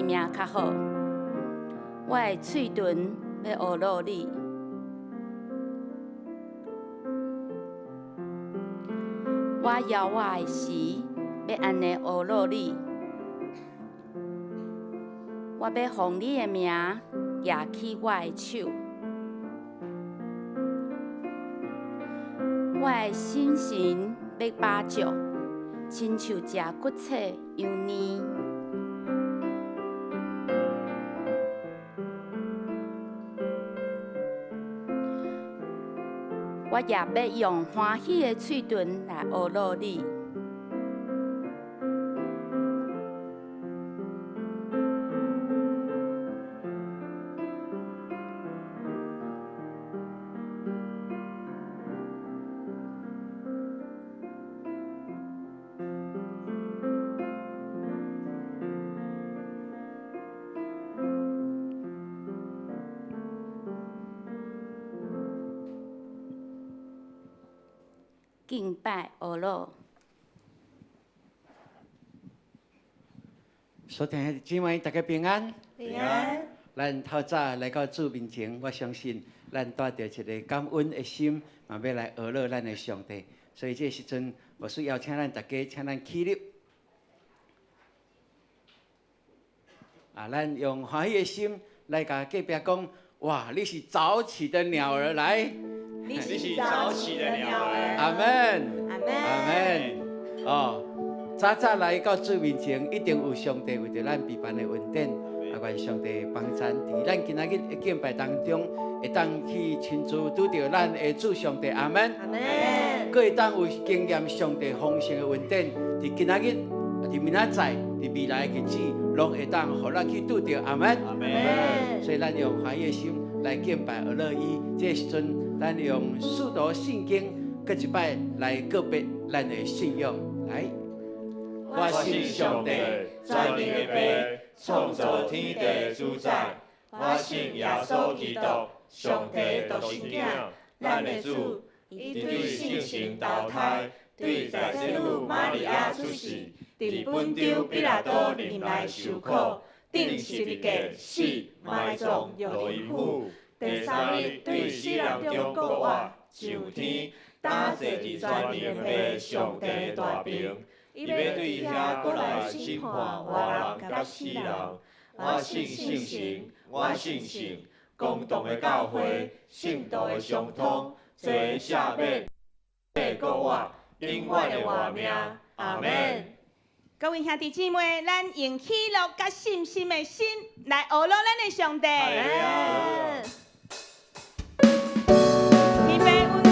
命较好。我的嘴唇要学落你，我摇我的时要安尼学落你。我要奉你的名举起我的手，我的心神要饱足，亲像食骨册样呢。我也要用欢喜的嘴唇来学落你。敬拜学罗。所听的姊妹，大家平安。平安。咱透早来到主面前，我相信咱带着一个感恩的心，嘛要来学乐咱的上帝。所以这时阵，我需邀请咱大家，请咱起立。咱用欢喜的心来甲隔壁讲：哇，你是早起的鸟儿来。你是早起的鸟儿。阿门。阿门。阿门。哦，早早来到主面前，一定有上帝为着咱备办的恩典。愿上帝帮咱伫咱今仔日的敬拜当中，会当去亲自拄到咱的主上帝。阿门。阿门。佫会当有经验上帝丰盛的恩典，伫今仔日、伫明仔载、伫未来的日子，拢会当互咱去拄到。阿门。阿门。所以咱用欢喜的心来敬拜而乐意。这时阵，咱用诵读圣经，搁一摆来告别咱的信仰。来，我信上帝，全能的父，创造天地的主宰。我信耶稣基督，上帝独生囝，咱的主，伊对性情投胎，对在世女玛利亚出世，伫本州彼拉多任内受苦，定十字架死，埋葬落阴府。第三日对死人中国活，上天，打坐伫全能的上帝大屏。伊要对遐过来审判活人甲死人。我信圣神，我信神，公道的教会，圣道的相通，做赦免，国活，永远的活命。阿门。各位兄弟姊妹，咱用喜乐甲信心的心来学乐咱的上帝。你的耶稣。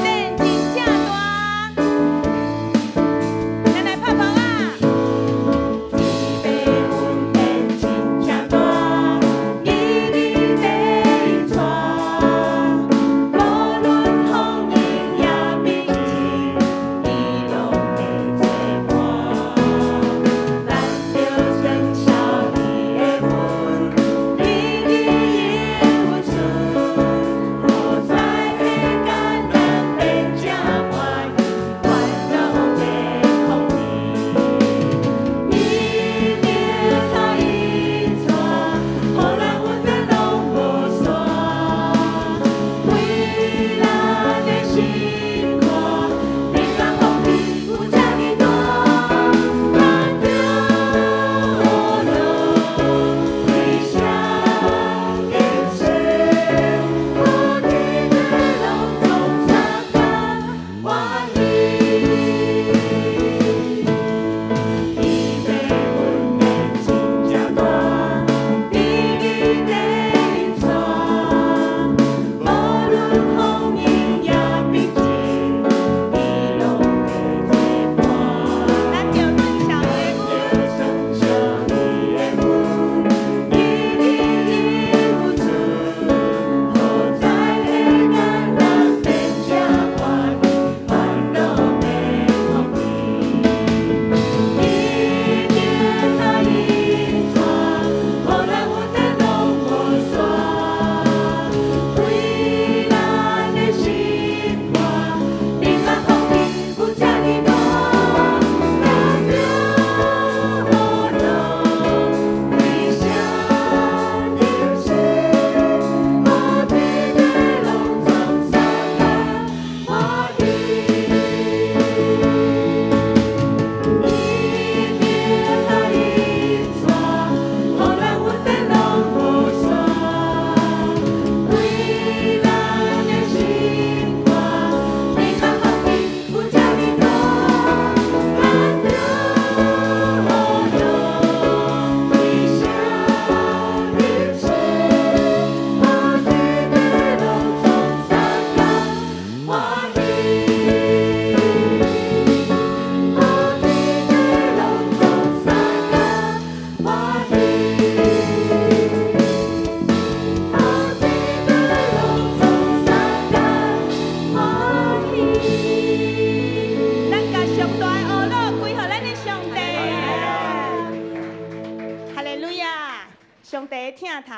上帝的听读，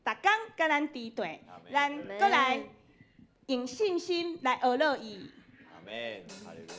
逐工甲咱伫对，咱搁来用信心来学乐伊。阿门，哈利路亚。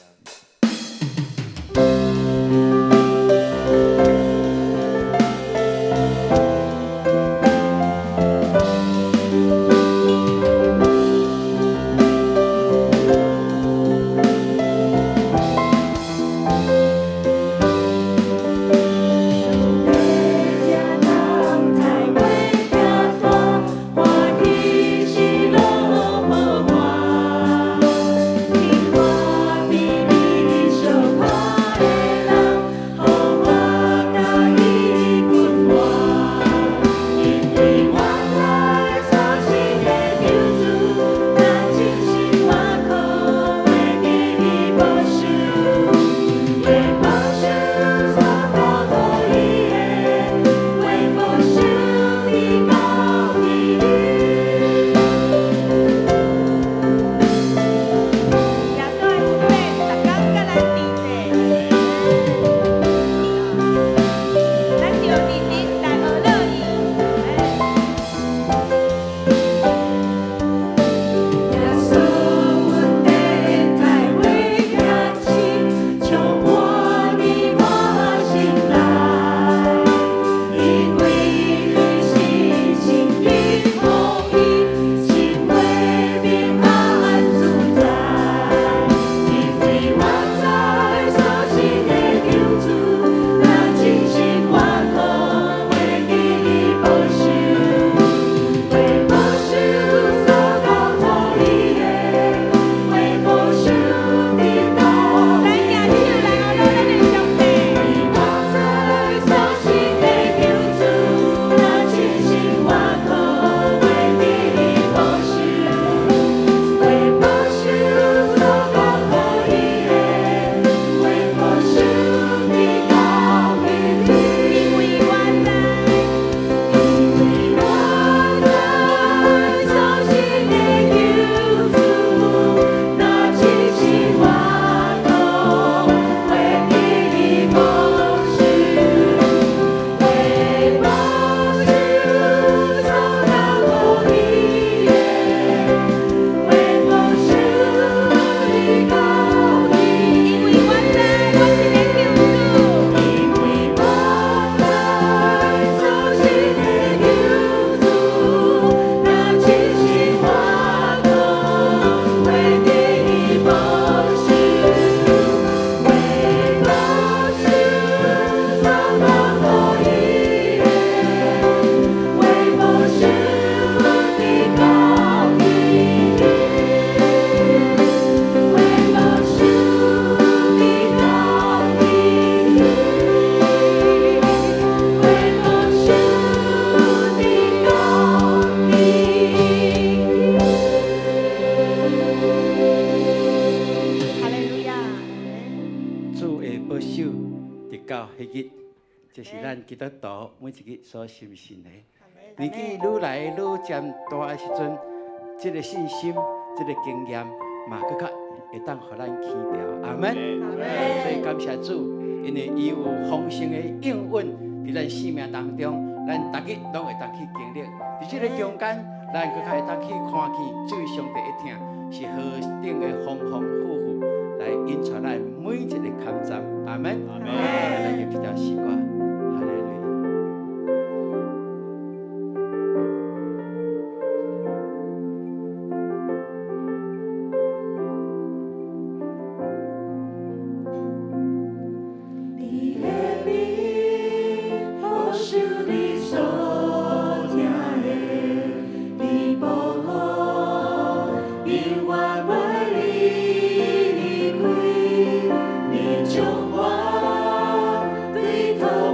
就是咱基督徒每一日所相信的。年纪愈来愈渐大的时阵，这个信心、这个经验，嘛更较会当互咱起调。阿门。所以感谢主，因为伊有丰盛的应允伫咱生命当中，咱逐日拢会当去经历。伫这个中间，咱更较会当去看见主上帝的听，是何等的丰丰富富来引出咱每一个坎站。阿门。阿门。咱用这条诗歌。 你将我对头。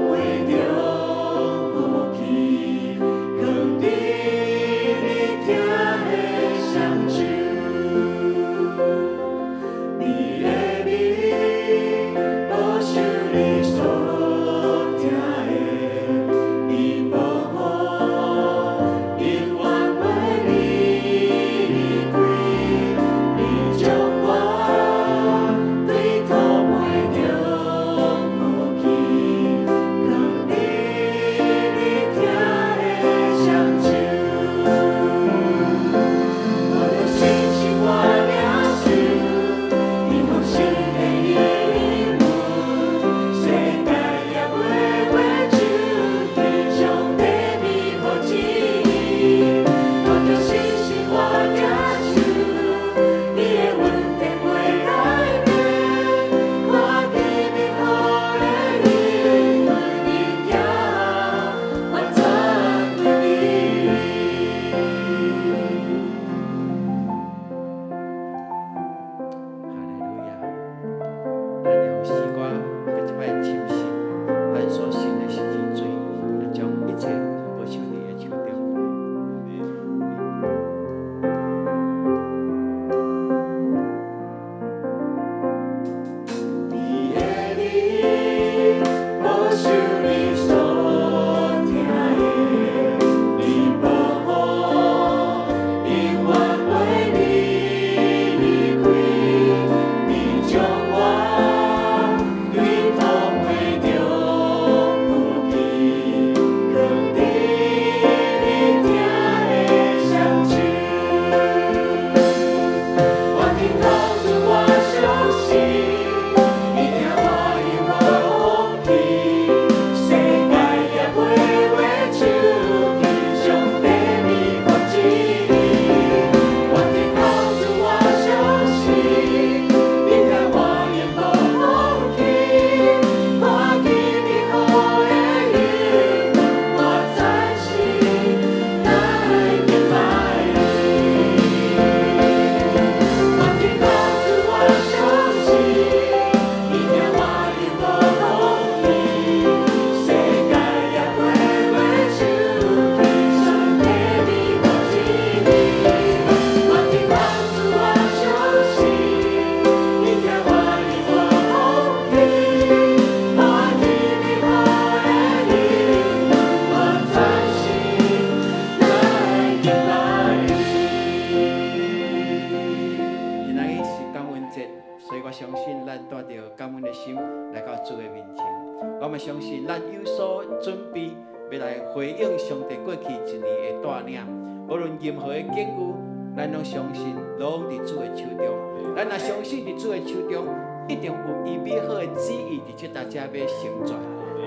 应上帝过去一年的带领，无论任何的境遇，咱拢相信拢伫主的手中。咱若相信伫主的手中，一定有伊美好的旨意伫即搭遮要成全。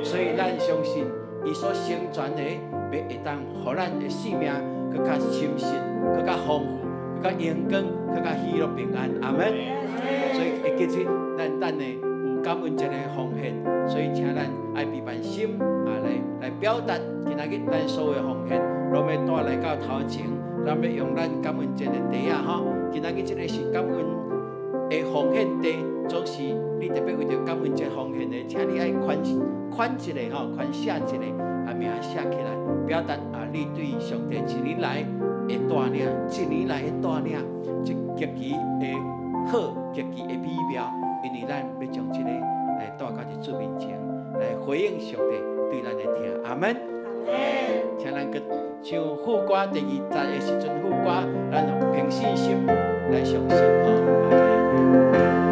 所以咱相信伊所成全的，要会当互咱的生命更加深实、更加丰富、更加阳光、更加喜乐平安。阿门。所以会记住咱等的有感恩节的奉献，所以请咱爱备办心来表达今仔日咱所有的奉献，拢要带来到头前，咱要用咱感恩节的地啊吼。今仔日这个是感恩的奉献地，总是你特别为着感恩节奉献的，请你爱款一个吼，款写一个名写起来，表达你对上帝一年来的带领，一年来的带领，一极其的好，极其的美妙，因为咱要将这个来带到伫主面前，来回应上帝对咱的听。阿门。请咱个唱副歌第2节的时阵，副歌咱用凭信心来相信吼。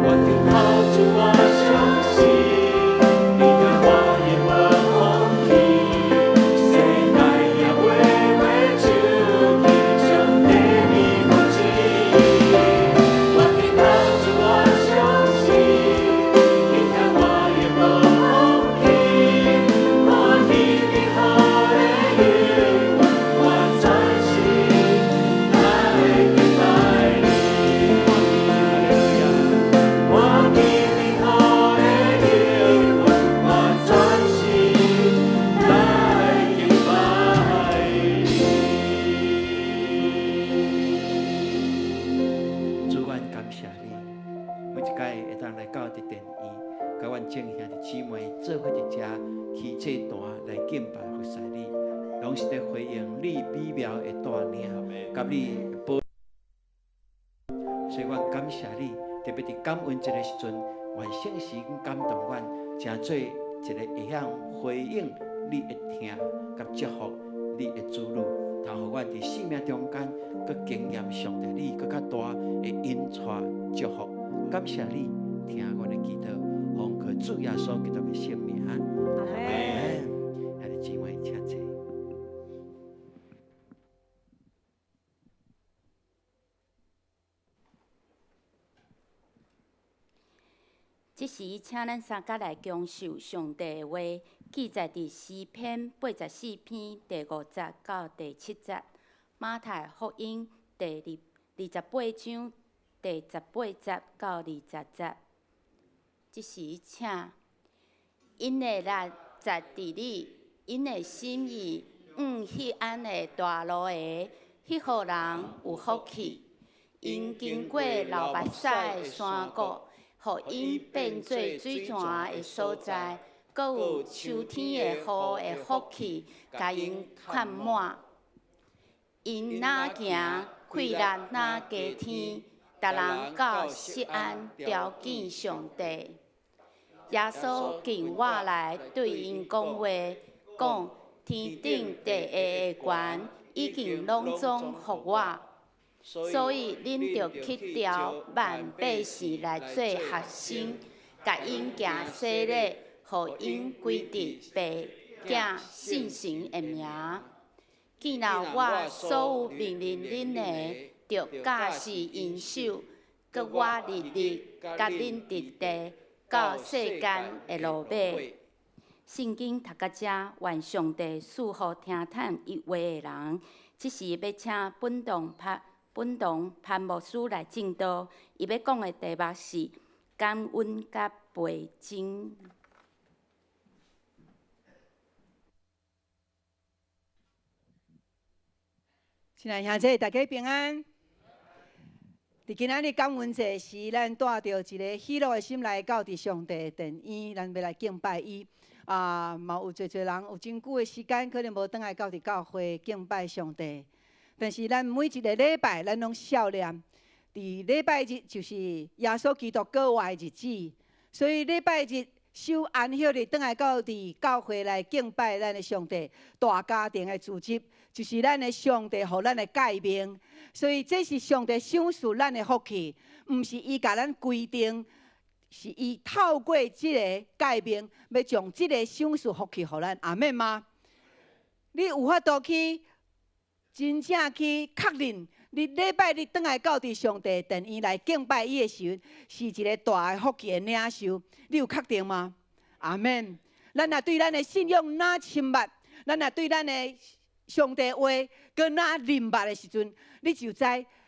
我听好主，我相信。所以我感谢你，特别伫感恩节的时阵，愿圣时感动阮，诚做一个会晓回应你的听，甲祝福你的子女，通互阮伫生命中间，佮经验上帝你佮较大的恩赐祝福。感谢你听阮的祈祷，奉靠主耶稣基督的圣名。阿门。兄弟姊妹，请坐。这时，请咱三甲来恭受上帝的话，记载伫诗篇84篇第5节到第7节，马太福音第28章第18节到20节。这时，请因的力在伫你，因的心意彼安的大路下，迄号人有福气。因经过流目屎的山谷。互因变做水泉的所在，阁有秋天的雨的福气，甲因灌满。因哪行快乐哪加添，逐人到锡安朝见上帝。耶稣近我来对因讲话，讲天顶地下的权已经拢总互我。所以，恁着去调万百姓来做学生，甲因行洗礼，互因归伫爸囝信神的名。既然我所有命令恁的，着教示因守，佮我日日甲恁伫地，到世间的落尾。圣经读到遮，愿上帝赐福听探伊话的人。即时要请本堂潘牧师来正道，伊要讲的题目是感恩甲培精。亲爱兄弟，大家平安。伫今仔日感恩节时，咱带着一个喜乐的心来到伫上帝的殿院，咱要来敬拜伊。嘛有侪人有真久的时间，可能无倒来到伫教会敬拜上帝。但是咱每一个礼拜，咱拢少念，伫礼拜日就是耶稣基督过活的日子，所以礼拜日守安息日，倒来到伫教会来敬拜咱的上帝。大家庭的组织，就是咱的上帝，互咱的诫命。所以这是上帝赏赐咱的福气，毋是伊甲咱规定，是伊透过即个诫命，要将即个赏赐福气互咱。阿免吗？你有法度去真正去确认，你礼拜日转来到伫上帝殿院来敬拜伊的时候，是一个大的福气的领受。你有确定吗？阿门。咱若对咱的信仰哪深密，咱若对咱的上帝话搁哪认捌的时阵，你就知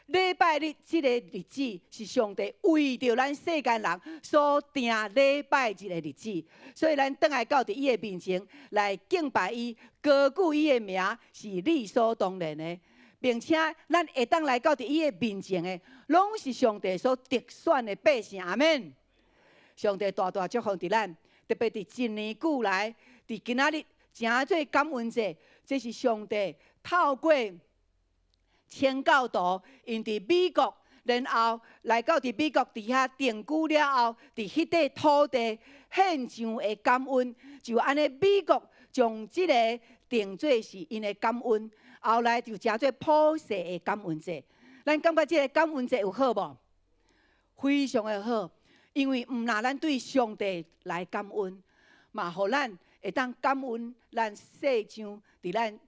礼拜日这个日子是上帝为着咱世间人所定礼拜日的日子，所以咱转来到伫伊的面前来敬拜伊，高举伊的名是理所当然的，并且咱会当来到伫伊的面前的，拢是上帝所特选的百姓。阿门。上帝大大祝福伫咱。特别伫一年久来，伫今仔日诚做感恩节，这是上帝透过千教徒因伫美国，然后来到伫美国伫遐定居了后，伫迄块土地献上的感恩，就安尼美国将即个定做是因的感恩，后来就诚做普世的感恩节。咱感觉即个感恩节有好无？非常的好。因为毋若咱对上帝来感恩，嘛，互咱会当感恩咱世上伫咱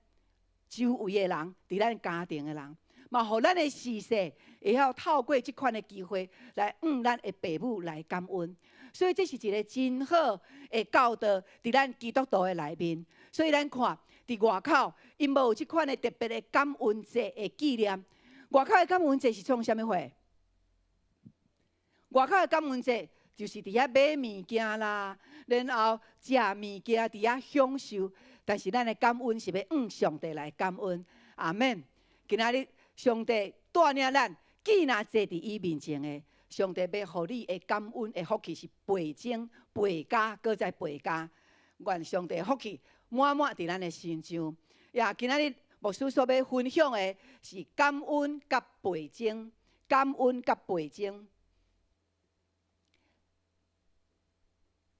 周围的人，伫咱家庭的人，嘛，互咱的事实会晓透过即款的机会来咱的父母来感恩。所以这是一个真好的教导伫咱基督徒的内面。所以咱看伫外口，因无有即款的特别的感恩节的纪念。外口的感恩节是创啥物会？外口的感恩节就是伫遐买物件啦，然后食物件，伫遐享受。但是咱的感恩是要上帝来感恩。阿门。今仔日上帝带领咱，既然坐伫伊面前的，上帝要互你的感恩的福气是倍增、倍加，搁再倍加。愿上帝的福气满满伫咱的身上。呀，今仔日牧师所要分享的是感恩甲倍增，感恩甲倍增。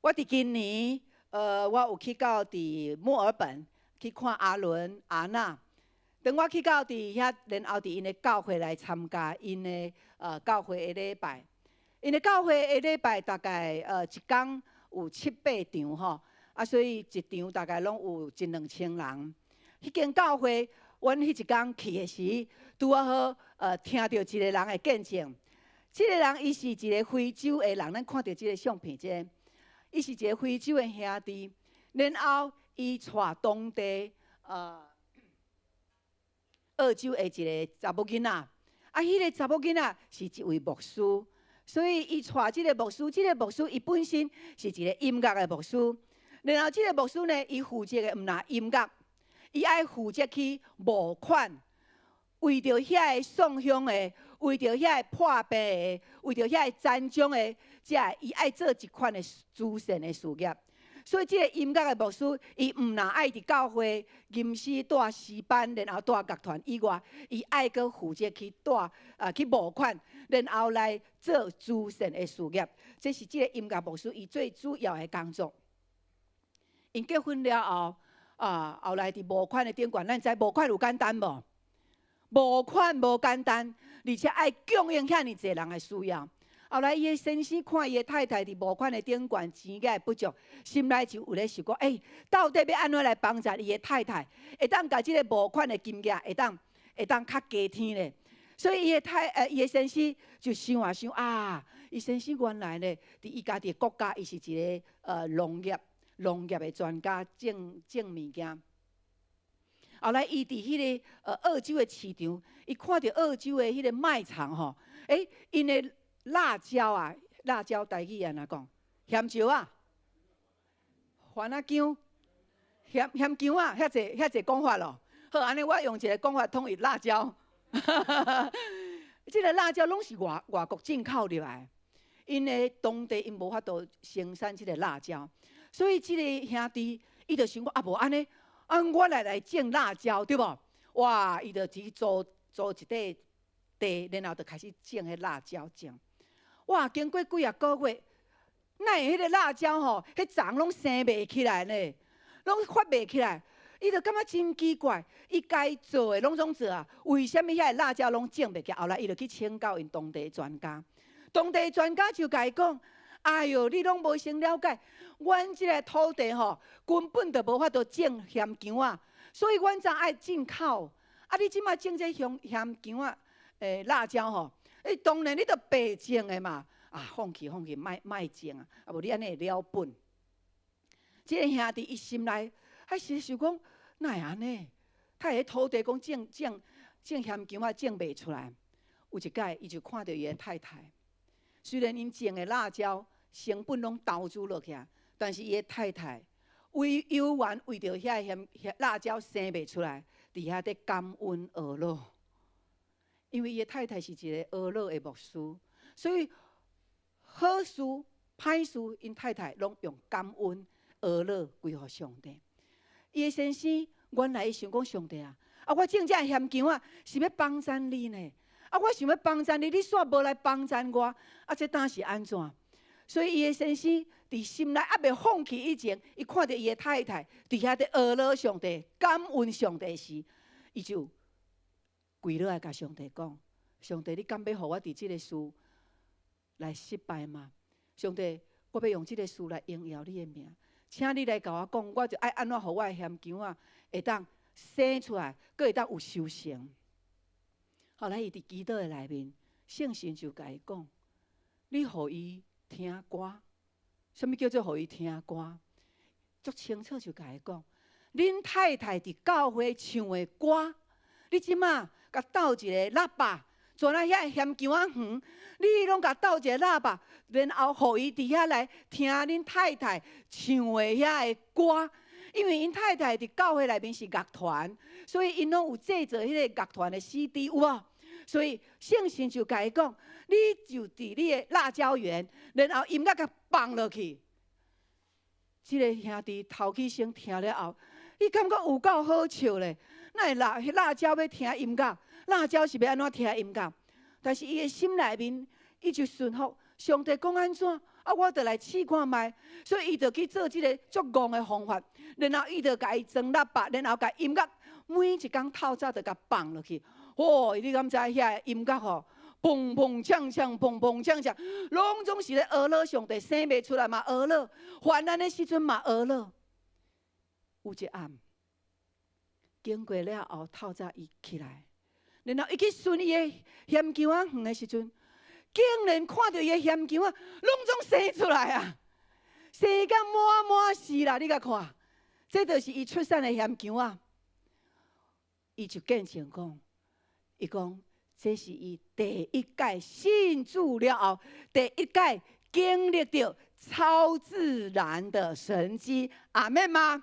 我伫今年，我有去到伫墨尔本去看阿伦、阿娜。当我去到伫遐，然后伫因的教会来参加因的教会的礼拜。因的教会的礼拜大概一天有7、8场吼，啊，所以一场大概拢有1、2千人。迄间教会，阮迄一天去的时，拄好听到一个人的见证。这个人伊是一个非洲的人，咱看到这个相片这。伊是一个非洲的兄弟，然后伊带当地澳洲的一个查某囡仔，啊，迄个查某囡仔是一位牧师，所以伊带即个牧师，即个牧师伊本身是一个音乐的牧师，然后即个牧师呢，伊负责的毋若音乐，伊爱负责去募款，为着遐个送香的，为着遐个破病的，为着遐个残障的。伊爱做一款的慈善的事业，所以这个音乐的牧师，伊毋若爱伫教会吟诗带诗班，然后带乐团以外，伊爱阁负责去去募款，然后来做慈善的事业。这是这个音乐牧师伊最主要的工作。因结婚了后，后来伫募款的顶悬，咱知募款有简单无？募款无简单，而且爱供应遐尼侪人的需要。后来，伊的先生看伊的太太伫募款的顶悬钱个不足，心内就有咧想讲：到底要安怎来帮助伊的太太，会当甲即个募款的金额会当较加添咧？所以伊的先生就想啊想啊，伊先生原来咧伫伊家己的国家，伊是一个农业的专家，种物件。后来，伊伫迄个澳洲的市场，伊看到澳洲的迄个卖场吼，因的辣椒啊，辣椒台语安怎讲？咸椒啊，番仔姜，咸姜啊，遐济讲法咯。好，安尼我用一个讲法统一辣椒。这个辣椒拢是外国进口入来，因为当地因无法度生产这个辣椒，所以这个兄弟伊就想讲无安尼，我来种辣椒对无？哇，伊就去租一块地，然后就开始种迄辣椒种。哇！经过几啊个月，哪会迄个辣椒吼，迄丛拢生袂起来呢？拢发袂起来，伊就感觉真奇怪。伊该做的拢总做啊，为什么遐个辣椒拢种袂起来？后来伊就去请教因当地专家，当地专家就甲伊讲：哎哟，你拢无先了解，阮即个土地吼，根本就无法度种咸姜啊。所以阮才爱进口。啊，你即马种这香咸姜啊，辣椒吼，当然你都白种的嘛。啊，放弃，卖种啊，啊无你安尼会了本。即个兄弟伊心内还是想讲，哪会安尼？他迄土地讲种咸姜啊，种袂出来。有一摆，伊就看到伊的太太，虽然因种的辣椒成本拢投资落去，但是伊的太太为有缘为着遐辣椒生袂出来，伫遐伫感恩俄罗，因为伊的太太是一个俄罗的牧师，所以好事歹事，因太太拢用感恩俄罗归互上帝。伊的先生原来伊想讲上帝啊，我种这咸姜啊是要帮衬你呢。我想要帮衬你，你煞无来帮衬我，这当是安怎？所以伊的先生伫心内未放弃以前，伊看到伊的太太伫遐伫俄罗上帝、感恩上帝时，伊就跪落来甲上帝讲：上帝，你敢要互我伫即个事来失败吗？上帝，我要用即个事来荣耀你的名，请你来甲我讲，我就爱安怎互我的咸姜啊会当生出来，阁会当有收成。后来伊伫祈祷的内面，圣神就甲伊讲：你互伊听歌，什么叫做互伊听歌？足清楚就甲伊讲：恁太太伫教会唱的歌，你即马甲斗一个喇叭，做那遐咸姜仔园，你拢甲斗一个喇叭，然后互伊伫遐来听恁太太唱的遐个歌。因为因太太伫教会内面是乐团，所以因拢有制作迄个乐团的 CD 有无？所以圣神就甲伊讲：你就伫你的辣椒园，然后音乐甲放落去。即个兄弟头起先听了后，伊感觉有够好笑咧。那辣椒要听音乐，辣椒是要安怎听音乐？但是伊的心内面，伊就顺服上帝讲安怎，我就来试看卖。所以伊就去做即个足戆的方法，然后伊就甲伊装喇叭，然后甲音乐每一工透早就甲放落去。你敢知遐音乐吼，砰砰锵锵，砰砰锵锵，拢总是咧俄罗上帝生袂出来嘛，俄罗患难的时阵嘛，俄罗。有一暗，经过了后，透早伊起来，然后伊去顺伊的咸姜仔园的时阵，竟然看到伊的咸姜仔拢总生出来啊，生甲满是啦！你甲看，这就是伊出产的咸姜仔。伊就见证讲。伊讲，这是伊第一届信主了后，第一届经历到超自然的神迹，阿们吗？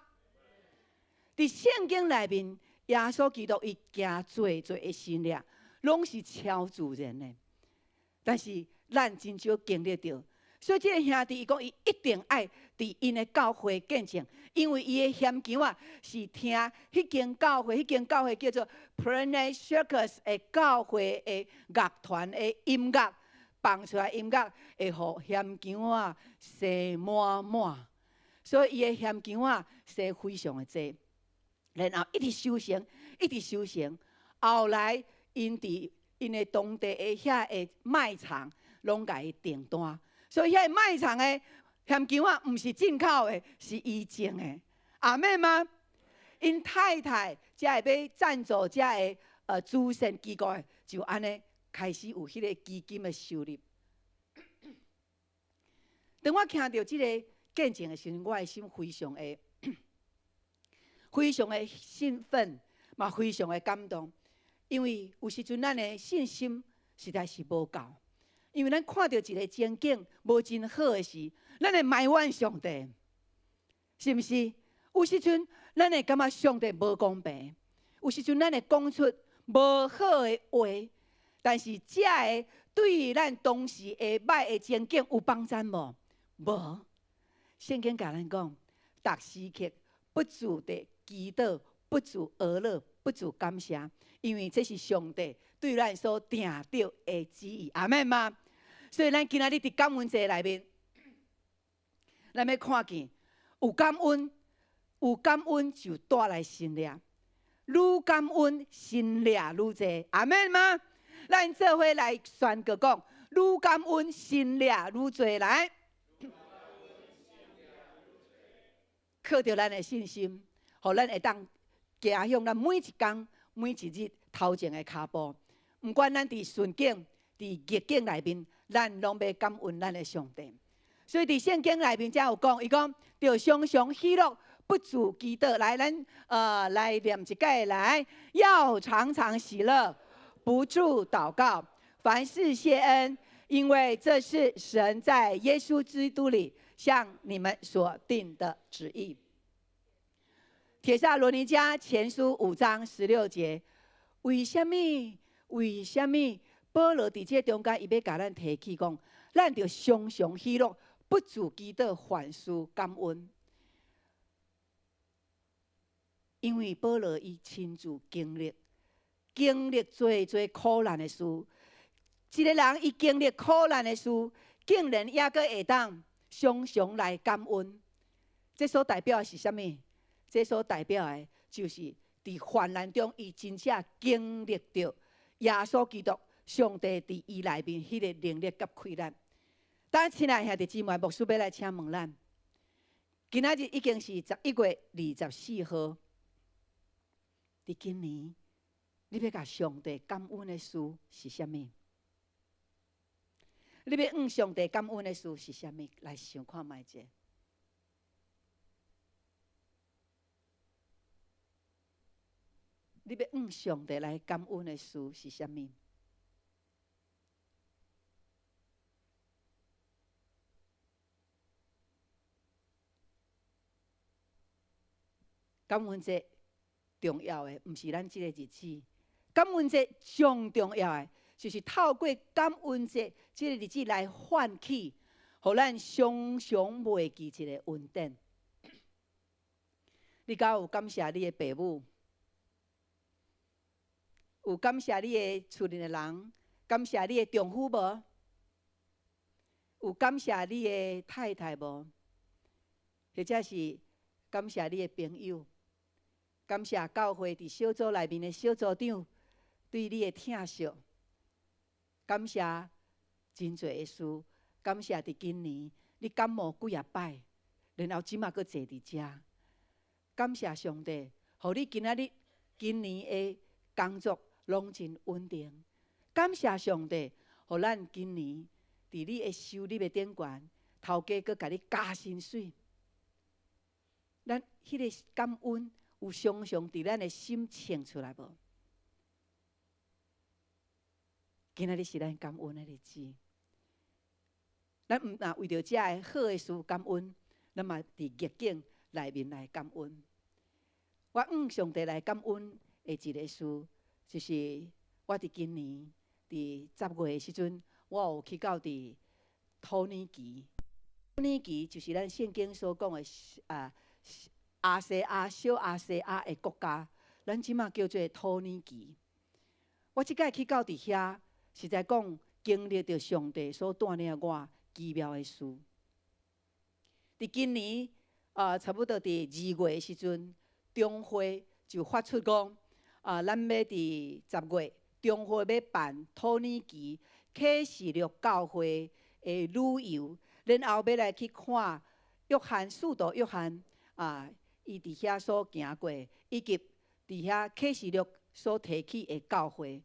伫圣经内面，耶稣基督伊行最的神力，拢是超自然的，但是咱真少经历到。所以，这个兄弟伊讲，伊一定爱伫因的教会见证，因为伊的咸姜仔是听迄间教会叫做 Planet Circus 的教会的乐团的音乐放出来，音乐会互咸姜仔生满。所以伊的咸姜仔生非常的多，然后一直收成，后来因伫因的当地的遐的卖场拢甲伊订单。所以遐卖场的咸姜仔毋是进口的，是伊种的。阿们吗？因太太才会要赞助这个慈善机构的，就安尼开始有迄个基金的收入。当我听到这个见证的时候，我的心非常的兴奋，嘛非常的感动，因为有时阵咱的信心实在是无够。因为咱看到一个情景无真好的时，咱会埋怨上帝，是毋是？有时阵咱会感觉上帝无公平，有时阵咱会讲出无好的话，但是这个对咱当时的歹的情景有帮助无？无。圣经甲咱讲，逐时刻不住的祈祷，不住俄乐，不住感谢，因为这是上帝对咱所定着的旨意，阿们吗？所以咱今仔日伫感恩节内面，咱要看见有感恩就带来新力，愈感恩新力愈多，阿们吗？咱做伙来宣告讲，愈感恩新力愈多，来，靠着咱的信心，互咱会当行向咱每一天、每一日头前的脚步。毋管咱伫顺境、伫逆境内面，咱拢要感恩咱的上帝。所以伫圣经内面才有讲，伊讲要常常喜乐，不住祈祷。来，咱来念一解来，要常常喜乐，不住祷告，凡事谢恩，因为这是神在耶稣基督里向你们所定的旨意。帖撒罗尼迦前书5章16节，为什么保罗伫这中间，伊要甲咱提起讲，咱着常常喜乐，不住祈祷，凡事感恩。因为保罗伊亲自经历最苦难的事，一个人伊经历苦难的事，竟然也阁会当常常来感恩。这所代表的是什么？这所代表的就是伫患难中，伊真正经历到耶稣基督上帝伫伊内面迄个能力甲开咱。当亲爱兄弟姊妹，牧师要来请问咱，今仔日已经是11月24号，伫今年你要甲上帝感恩的事是啥物？你要向上帝感恩的事是啥物？来想看卖者。你要向上帝来感恩的事是啥物？感恩节重要的，毋是咱即个日子。感恩节上重要的，就是透过感恩节即个日子来唤起，互咱常常袂记一个恩典。你敢有感谢你的父母？有感谢你的厝里的人？感谢你的丈夫无？有感谢你的太太无？或者是感谢你的朋友？感谢教会伫小组内面的小组长对你的疼惜，感谢真侪的事，感谢伫今年你感冒几啊摆，然后即马阁坐伫遮，感谢上帝，互你今年的工作拢真稳定，感谢上帝，互咱今年伫你的收入的顶悬，头家阁甲你加薪水，咱迄个感恩。有常常伫咱的心清出来无？今仔日是咱感恩的日子，咱毋但为着遮个好的事感恩，咱嘛伫逆境内面来感恩。我向上帝来感恩的一个事，就是我伫今年伫10月的时阵，我有去到伫土耳其。土耳其就是咱圣经所讲的亚细亚、小亚细亚的国家，咱即马叫做土耳其。我即摆去到伫遐，实在讲经历着上帝所带领我奇妙的事。伫今年差不多伫2月的时阵，中会就发出讲咱要伫10月中会要办土耳其启示录教会的旅游，然后要来去看使徒约翰伊伫遐所行过，以及伫遐启示录所提起的教会，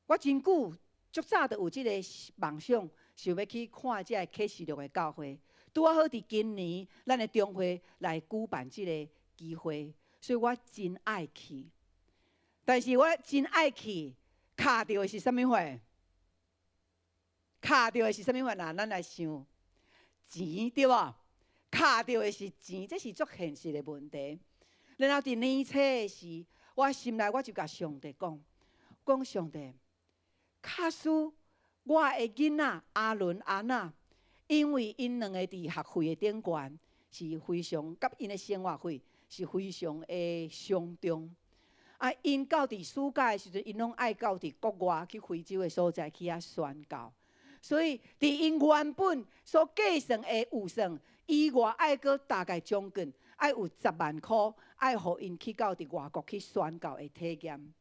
我真久足早就有即个梦想，想要去看这启示录的教会。拄好伫今年，咱的中会来举办即个机会，所以我真爱去。但是我真爱去，卡到的是啥物货？卡到的是啥物货？咱来想，钱对无？卡到的是钱，这是足现实的问题。然后伫年初的时，我心内我就甲上帝讲上帝，假使我的囡仔阿伦阿娜，因为因两个伫学费的顶悬是非常，甲因的生活费是非常的相中。因到伫暑假的时阵，因拢爱到伫国外去非洲的所在去遐宣教，所以伫因原本所计算的预算。以外，爱阁大概将近爱有10万块，爱互因去到伫外国去宣教的体验。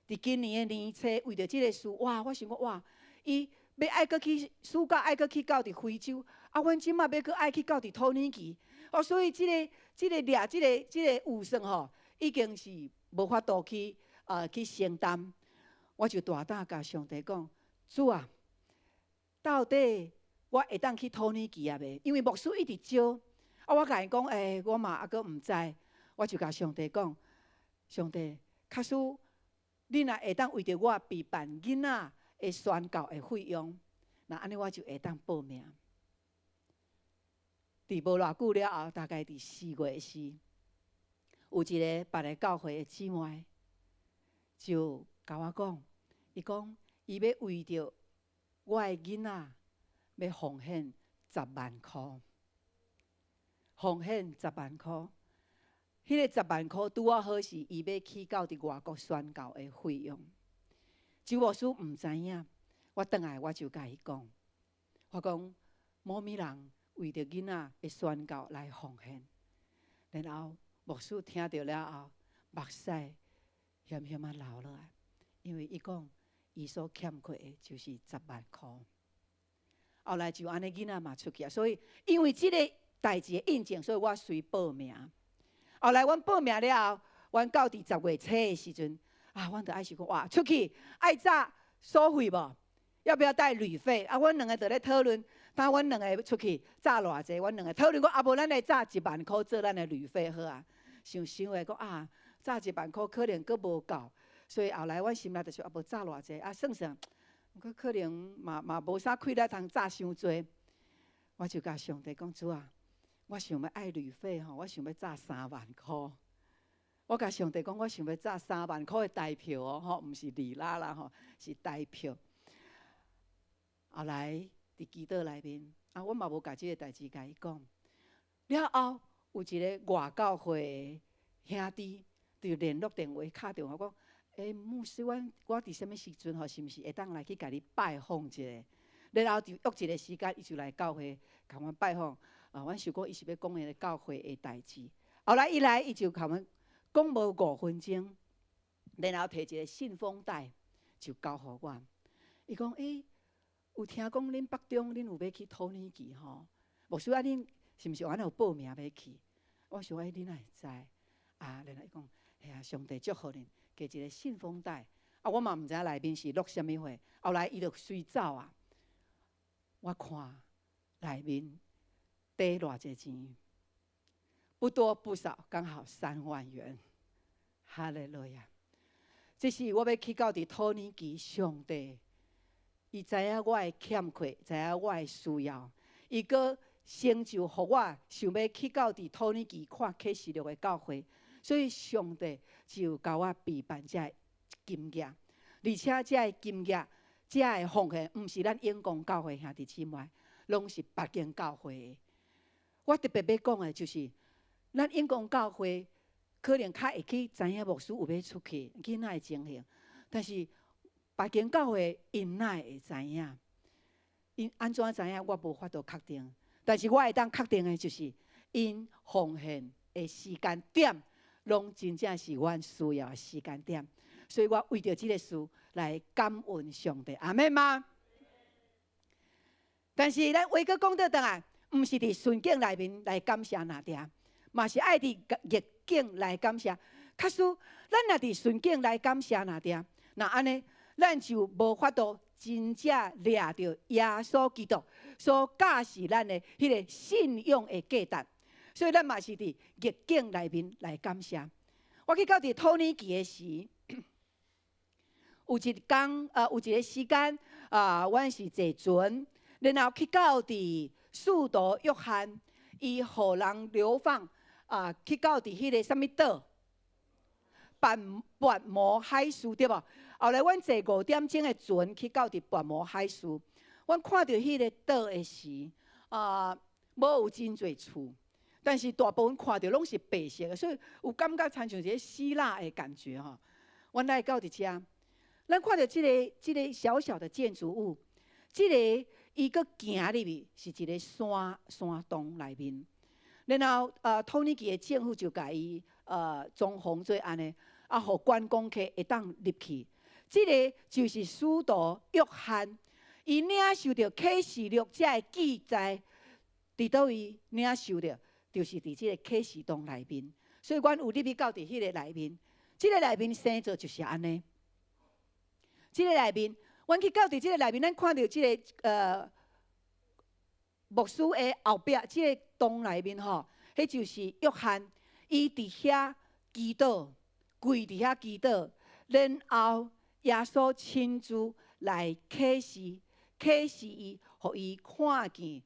伫今年的年初，为着即个事，哇！我想讲，哇！伊要爱阁去暑假，爱阁去到伫非洲，阮即马要阁爱去到伫土耳其，所以即个预算吼，已经是无法度去承担，我就大胆甲上帝讲：主啊，到底我会当去土耳其啊未？因为牧师一直招，我甲伊讲，我嘛还阁毋知，我就甲上帝讲：上帝，假使你若会当为着我备办囡仔的宣教的费用，那安尼我就会当报名。伫无偌久了后，大概伫4月时，有一个别个教会的姊妹就甲我讲，伊讲伊要为着我的囡仔要奉献10万块，奉献10万块。迄个10万块拄好是伊要去到伫外国宣教的费用。周牧师毋知影，我转来我就甲伊讲，我讲某咪人为着囡仔的宣教来奉献，然后牧师听到了后，目屎险险啊流落来，因为伊讲伊所欠缺的就是10万块。后来就安尼囡仔嘛出去啊，所以因为即个代志的印证，所以我随报名。后来阮报名了后，阮到伫10月初的时阵，阮就爱想讲，哇，出去爱早收费无？要不要带旅费？阮两个就咧讨论，当阮两个出去早偌济，阮两个讨论讲，无咱来早1万块做咱的旅费好啊。想诶讲早1万块可能阁无够，所以后来阮心内就想，无早偌济，算算，可能嘛无啥亏了，通早伤济。我就甲上帝讲，主啊，我想要爱旅费吼，我想要早3万块。我甲上帝讲，我想要早3万块的台票哦，毋是里拉啦吼，是台票。后来伫祈祷内面，我嘛无甲即个代志甲伊讲。了后有一个外教会兄弟就联络电话敲电话讲，牧师，我伫什么时阵吼，是毋是会当来去甲你拜访一下？然后就约一个时间，伊就来教会甲阮拜访。阮想讲伊是要讲个教会的代志。后来伊来，伊就甲阮讲无5分钟，然后摕一个信封袋就交互我。伊讲，有听讲恁北中恁有要去土耳其吼？牧师恁是毋是安有报名要去？我想恁哪会知？然后伊讲，上帝祝福恁，加一个信封袋。我嘛毋知内面是录什么货。后来伊就随走啊。我看内面得偌济钱，不多不少，刚好3万元。哈利路亚！这是我要去到伫土耳其，上帝，伊知影我的欠缺，知影我的需要，伊阁成就，互我想要去到伫土耳其看启示录的教会，所以上帝就甲我备办这金额，而且这金额。这个奉献，毋是咱永光教会兄弟姊妹，拢是别间教会的。我特别要讲的就是，咱永光教会可能较会去知影牧师有要出去囡仔的情形，但是别间教会因哪会知影？因安怎知影？我无法度确定。但是我会当确定的就是，因奉献的时间点，拢真正是阮需要的时间点。所以我为着这个事来感恩上帝，阿们吗？但是咱话阁讲倒转来，毋是伫顺境内面来感谢哪点，嘛是爱伫逆境来感谢。假使咱若伫顺境来感谢哪点，那安尼咱就无法度真正掠着耶稣基督所教示咱的迄个信用的价值。所以咱嘛是伫逆境内面来感谢。我去到伫土耳其的时。有一天，有一个时间，阮是坐船，然后去到伫使徒约翰，伊互人流放，去到伫迄个什么岛，拔摩海斯对无？后来阮坐5点钟的船去到伫拔摩海斯，阮看到迄个岛的时，无有真侪厝，但是大部分看到拢是白色的，所以有感觉亲像一个希腊的感觉吼。阮来到伫遮。咱看到这个小小的建筑物，这个伊阁行入去是一个山洞内面，然后土耳其的政府就甲伊装潢做安尼，互观光客会当入去。这个就是使徒约翰，伊领受到启示录这个记载，伫倒位领受到，就是伫这个启示洞内面。所以阮有入去到伫迄个内面，即个内面生做就是安尼。即个内面，阮去到伫即个内面，咱看到即个牧师的后壁，即个洞内面吼，迄就是约翰，伊伫遐祈祷，跪伫遐祈祷，然后耶稣亲自来启示伊，互伊看见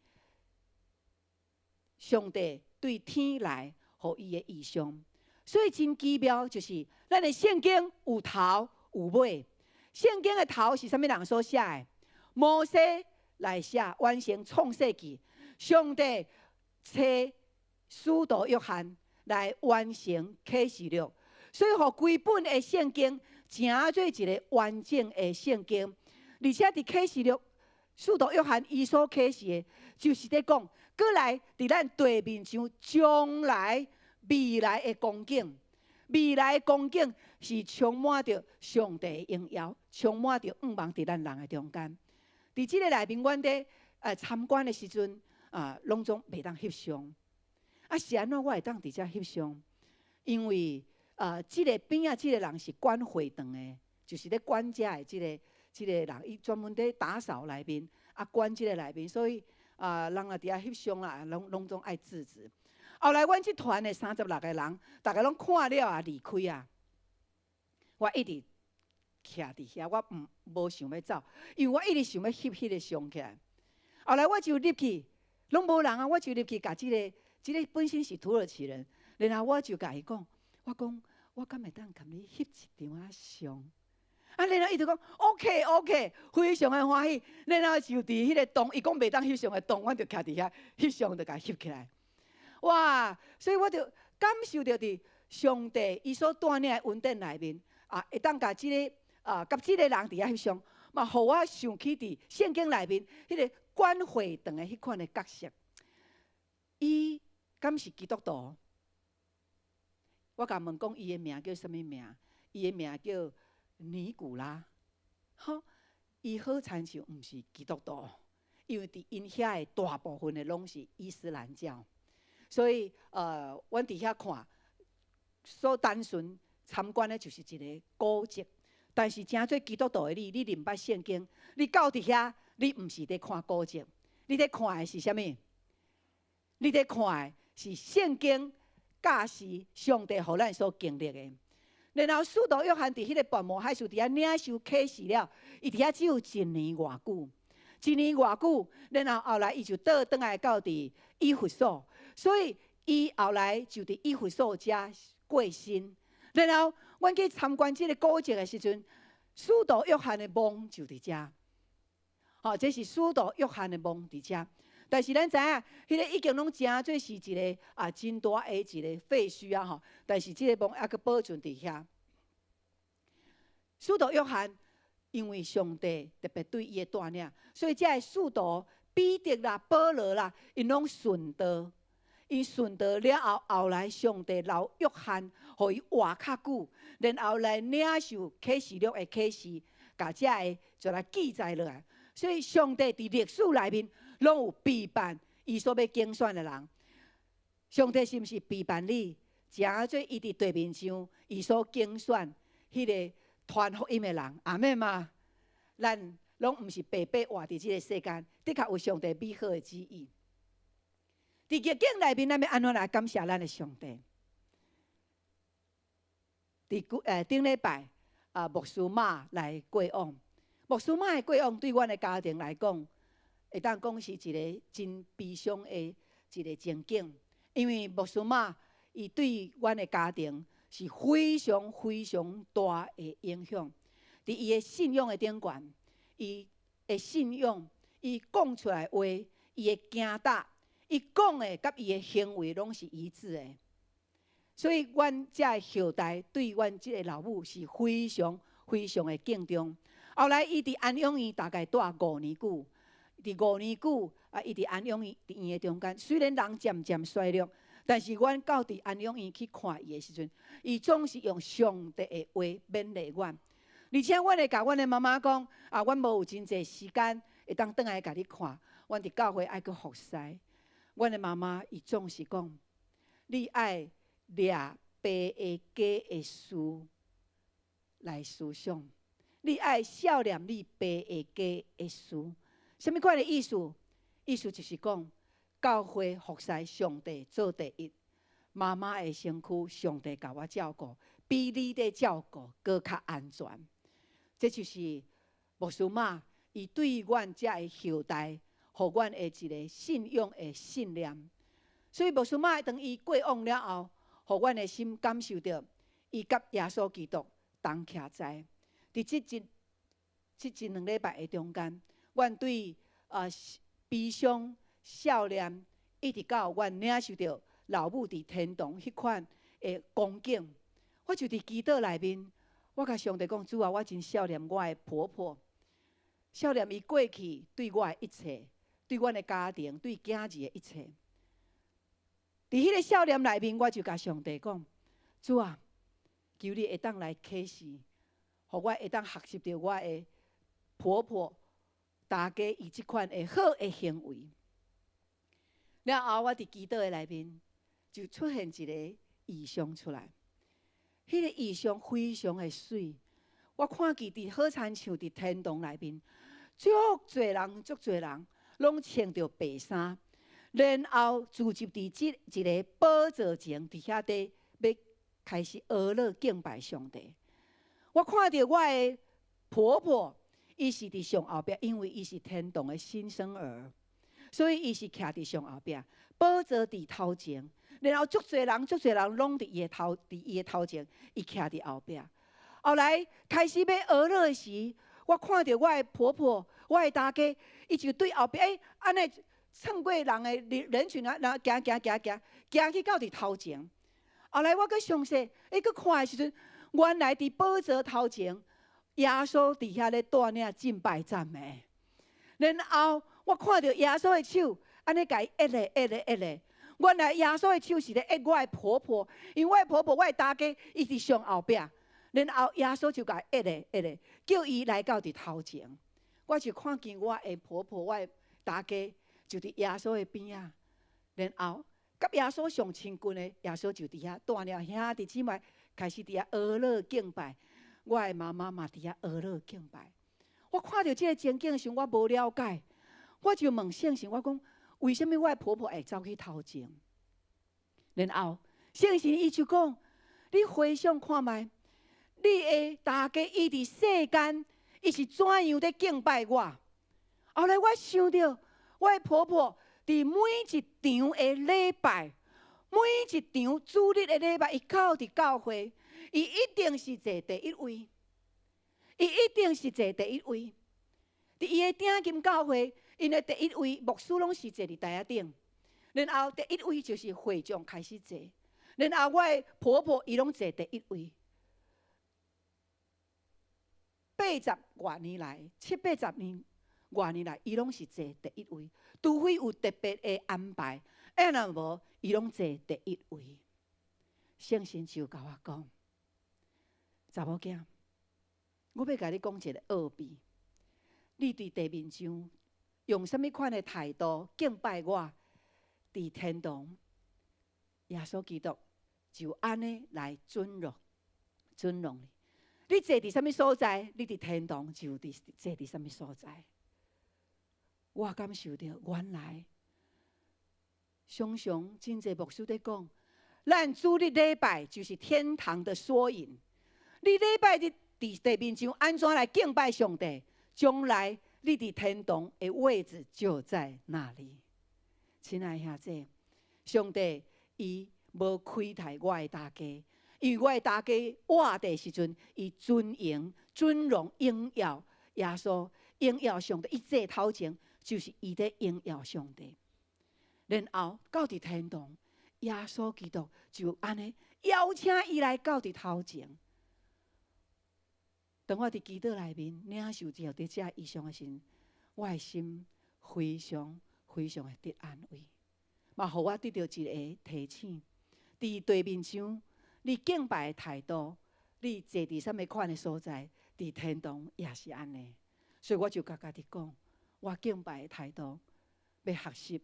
上帝对天来，互伊的异象。所以真奇妙，就是咱的圣经有头有尾。圣经的头是啥物人所写的？摩西来写完成创世纪，上帝找使徒约翰来完成启示录，所以互规本的圣经成做一个完整的圣经。而且伫启示录，使徒约翰伊所启示的，就是在讲，过来伫咱地面上将来未来的光景。未来的光景是充满着上帝的荣耀，充满着仰望伫咱人的中间。伫即个内面，阮伫参观的时阵，拢总袂当翕相。是安怎我会当伫遮翕相？因为即个边仔即个人是管会堂的，就是咧管遮的即个人，伊专门咧打扫内面，管即个内面，所以人若伫遐翕相啦，拢总爱制止。后来，阮即团的36个人，大家拢看了离开啊。我一直徛伫遐，我无想要走，因为我一直想要翕迄个相起来。后来我就入去，拢无人啊，我就入去甲即个本身是土耳其人，然后我就甲伊讲，我讲我敢会当甲你翕一张相？然后伊就讲 OK， 非常的欢喜。然后就伫迄个洞，伊讲袂当翕相的洞，我就徛伫遐翕相，就甲伊翕起来。哇！所以我就感受到伫上帝伊所带领的恩典内面，会当甲即个甲即个人伫遐翕相，嘛，互我想起伫圣经内面迄个管会堂的迄款的角色。伊敢是基督徒？我甲问讲，伊的名叫啥物名？伊的名叫尼古拉。好，伊好亲像毋是基督徒，因为伫因遐的大部分的拢是伊斯兰教。所以，阮伫遐看，所单纯参观的就是一个古迹。但是，真做基督徒的你明白圣经，你到伫遐，你毋是在看古迹，你在看的是啥物？你在看的是圣经教示上帝互咱所经历的。然后，使徒约翰伫迄个拔摩海树伫遐领受启示了，伊伫遐只有1年偌久。1年偌久，然后来伊就倒转来到伫以弗所。所以，伊后来就伫以弗所遮过身。然后，阮去参观即个古迹的时阵，使徒约翰的墓就伫遮。这是使徒约翰的墓伫遮。但是咱知影，迄个已经拢真做是一个真大的一个废墟啊！但是即个墓还阁保存伫遐。使徒约翰因为上帝特别对伊的带领，所以遮个使徒彼得啦、保罗啦，因拢顺道。伊顺道了后，后来上帝留约翰，互伊活较久，然后来领受启示录的启示，甲遮个就来记载落来。所以上帝伫历史内面，拢有陪伴伊所要竞选的人。上帝是毋是陪伴你？诚做伊伫地面上，伊所竞选迄个传福音的人，阿们吗？咱拢毋是白白活伫即个世间，的确有上帝美好的旨意。伫逆境内面，咱要安怎来感谢咱的上帝？伫顶礼拜，牧师妈来过往，牧师妈的过往对阮的家庭来讲，会当讲是一个真悲伤的一个情景，因为牧师妈伊对阮的家庭是非常非常大的影响。伫伊的信仰的顶悬，伊的信仰，伊讲出来的话，伊的行答。伊讲的甲伊的行为拢是一致的，所以阮遮的后代对阮即个老母是非常非常的敬重。后来伊伫安养院大概住5年久，伫5年久伊伫安养院的中间，虽然人渐渐衰弱，但是阮到伫安养院去看伊的时阵，伊总是用上帝的话勉励阮。而且阮会甲阮的妈妈讲，阮无有真济时间会当转来甲你看，阮伫教会爱去服侍。阮的妈妈伊总是讲，你爱抓爸的家的事来思想，你爱孝念你爸的家的事。什么款的意思？意思就是讲，教会服侍上帝做第一，妈妈的身躯上帝甲我照顾，比你的照顾更较安全。这就是牧师妈伊对阮遮的后代，互阮的一个信仰的信念。所以牧师妈当伊过往了后，互阮的心感受到，伊甲耶稣基督同徛在。伫即2礼拜的中间，阮对悲伤、少年，一直到阮领受到老母伫天堂迄款的光景，我就伫祈祷内面，我甲上帝讲：主啊，我真少年我的婆婆，少年伊过去对我的一切，对阮的家庭、对囝儿的一切。伫迄个少年内面，我就甲上帝讲：主啊，求你会当来启示，互我会当学习到我的婆婆大家伊即款的好的行为。然后我伫祈祷的内面就出现一个异象出来，迄个异象非常的水。我看见伫好亲像伫天堂内面，足侪人，拢穿着白衫，然后聚集伫即一个宝座前，伫遐底要开始阿乐敬拜上帝。我看到我的婆婆，伊是伫上后壁，因为伊是天堂的新生儿，所以伊是徛伫上后壁，宝座伫头前，然后足侪人拢伫伊的头前，伊徛伫后壁。后来开始要学乐的时，我看到我的婆婆、我的大家，伊就对后壁安尼蹭过人的人群啊，然后行去到伫头前。后来我搁详细搁看的时阵，原来伫宝座头前，耶稣伫遐咧带领敬拜赞美。然后我看到耶稣的手安尼甲伊握咧。原来耶稣的手是咧握我的婆婆，因为我的婆婆、我的大家，伊伫上后壁。然后耶稣就甲伊握咧，叫伊来到伫头前。我就看见我的婆婆、我的大家就伫耶稣的边啊。然后甲耶稣上亲近的耶稣就伫遐带领兄弟姊妹开始伫遐阿乐敬拜。我的妈妈嘛伫遐阿乐敬拜。我看到这个情景时，我无了解，我就问圣神，我讲为什么我的婆婆会走去头前？然后圣神伊就讲：你回想看卖。你的大家，伊伫世间，伊是怎样在敬拜我？后来我想到，我的婆婆伫每一场的礼拜，每一场主日的礼拜，伊到伫教会，伊一定是坐第一位。伊一定是坐第一位。伫伊的顶金教会，因的第一位牧师拢是坐伫台仔顶，然后第一位就是会长开始坐，然后我的婆婆伊拢坐第一位。80多年来，70-80年多年来，伊拢是坐第一位，除非有特别的安排，若无，伊拢坐第一位。圣神就甲我讲：查某囝，我要甲你讲一个奥秘。你伫地面上用什么款的态度敬拜我，伫天堂，耶稣基督就安尼来尊荣你。你坐伫什么所在，你伫天堂就坐伫什么所在。我感受到，原来常常真侪牧师在讲，咱主日礼拜就是天堂的缩影。你礼拜日伫地面上安怎来敬拜上帝？将来你伫天堂的位置就在那里。亲爱兄弟，上帝伊无亏待我的大家。因为我的大家活的时阵，伊尊荣、尊荣、荣耀耶稣、荣耀上帝，伊坐头前就是伊在荣耀上帝。然后到伫天堂，耶稣基督就安尼邀请伊来到伫头前。当我伫祈祷内面领受之后，伫这异象的时候，我的心非常的得安慰，嘛，互我得到一个提醒，伫地面上。你敬拜的态度，你坐伫什么款的所在，伫天堂也是安尼。所以我就甲家己讲，我敬拜的态度要学习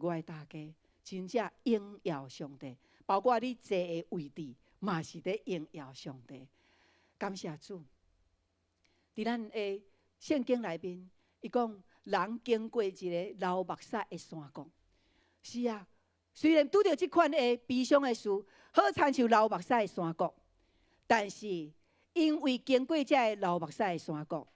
我的大家，真正荣耀上帝，包括你坐的位置，嘛是在荣耀上帝。感谢主。伫咱的圣经内面，伊讲人经过一个流目屎的山谷。是啊，虽然拄着即款的悲伤的事，好亲像流目屎的山谷，但是因为经过这个流目屎的山谷，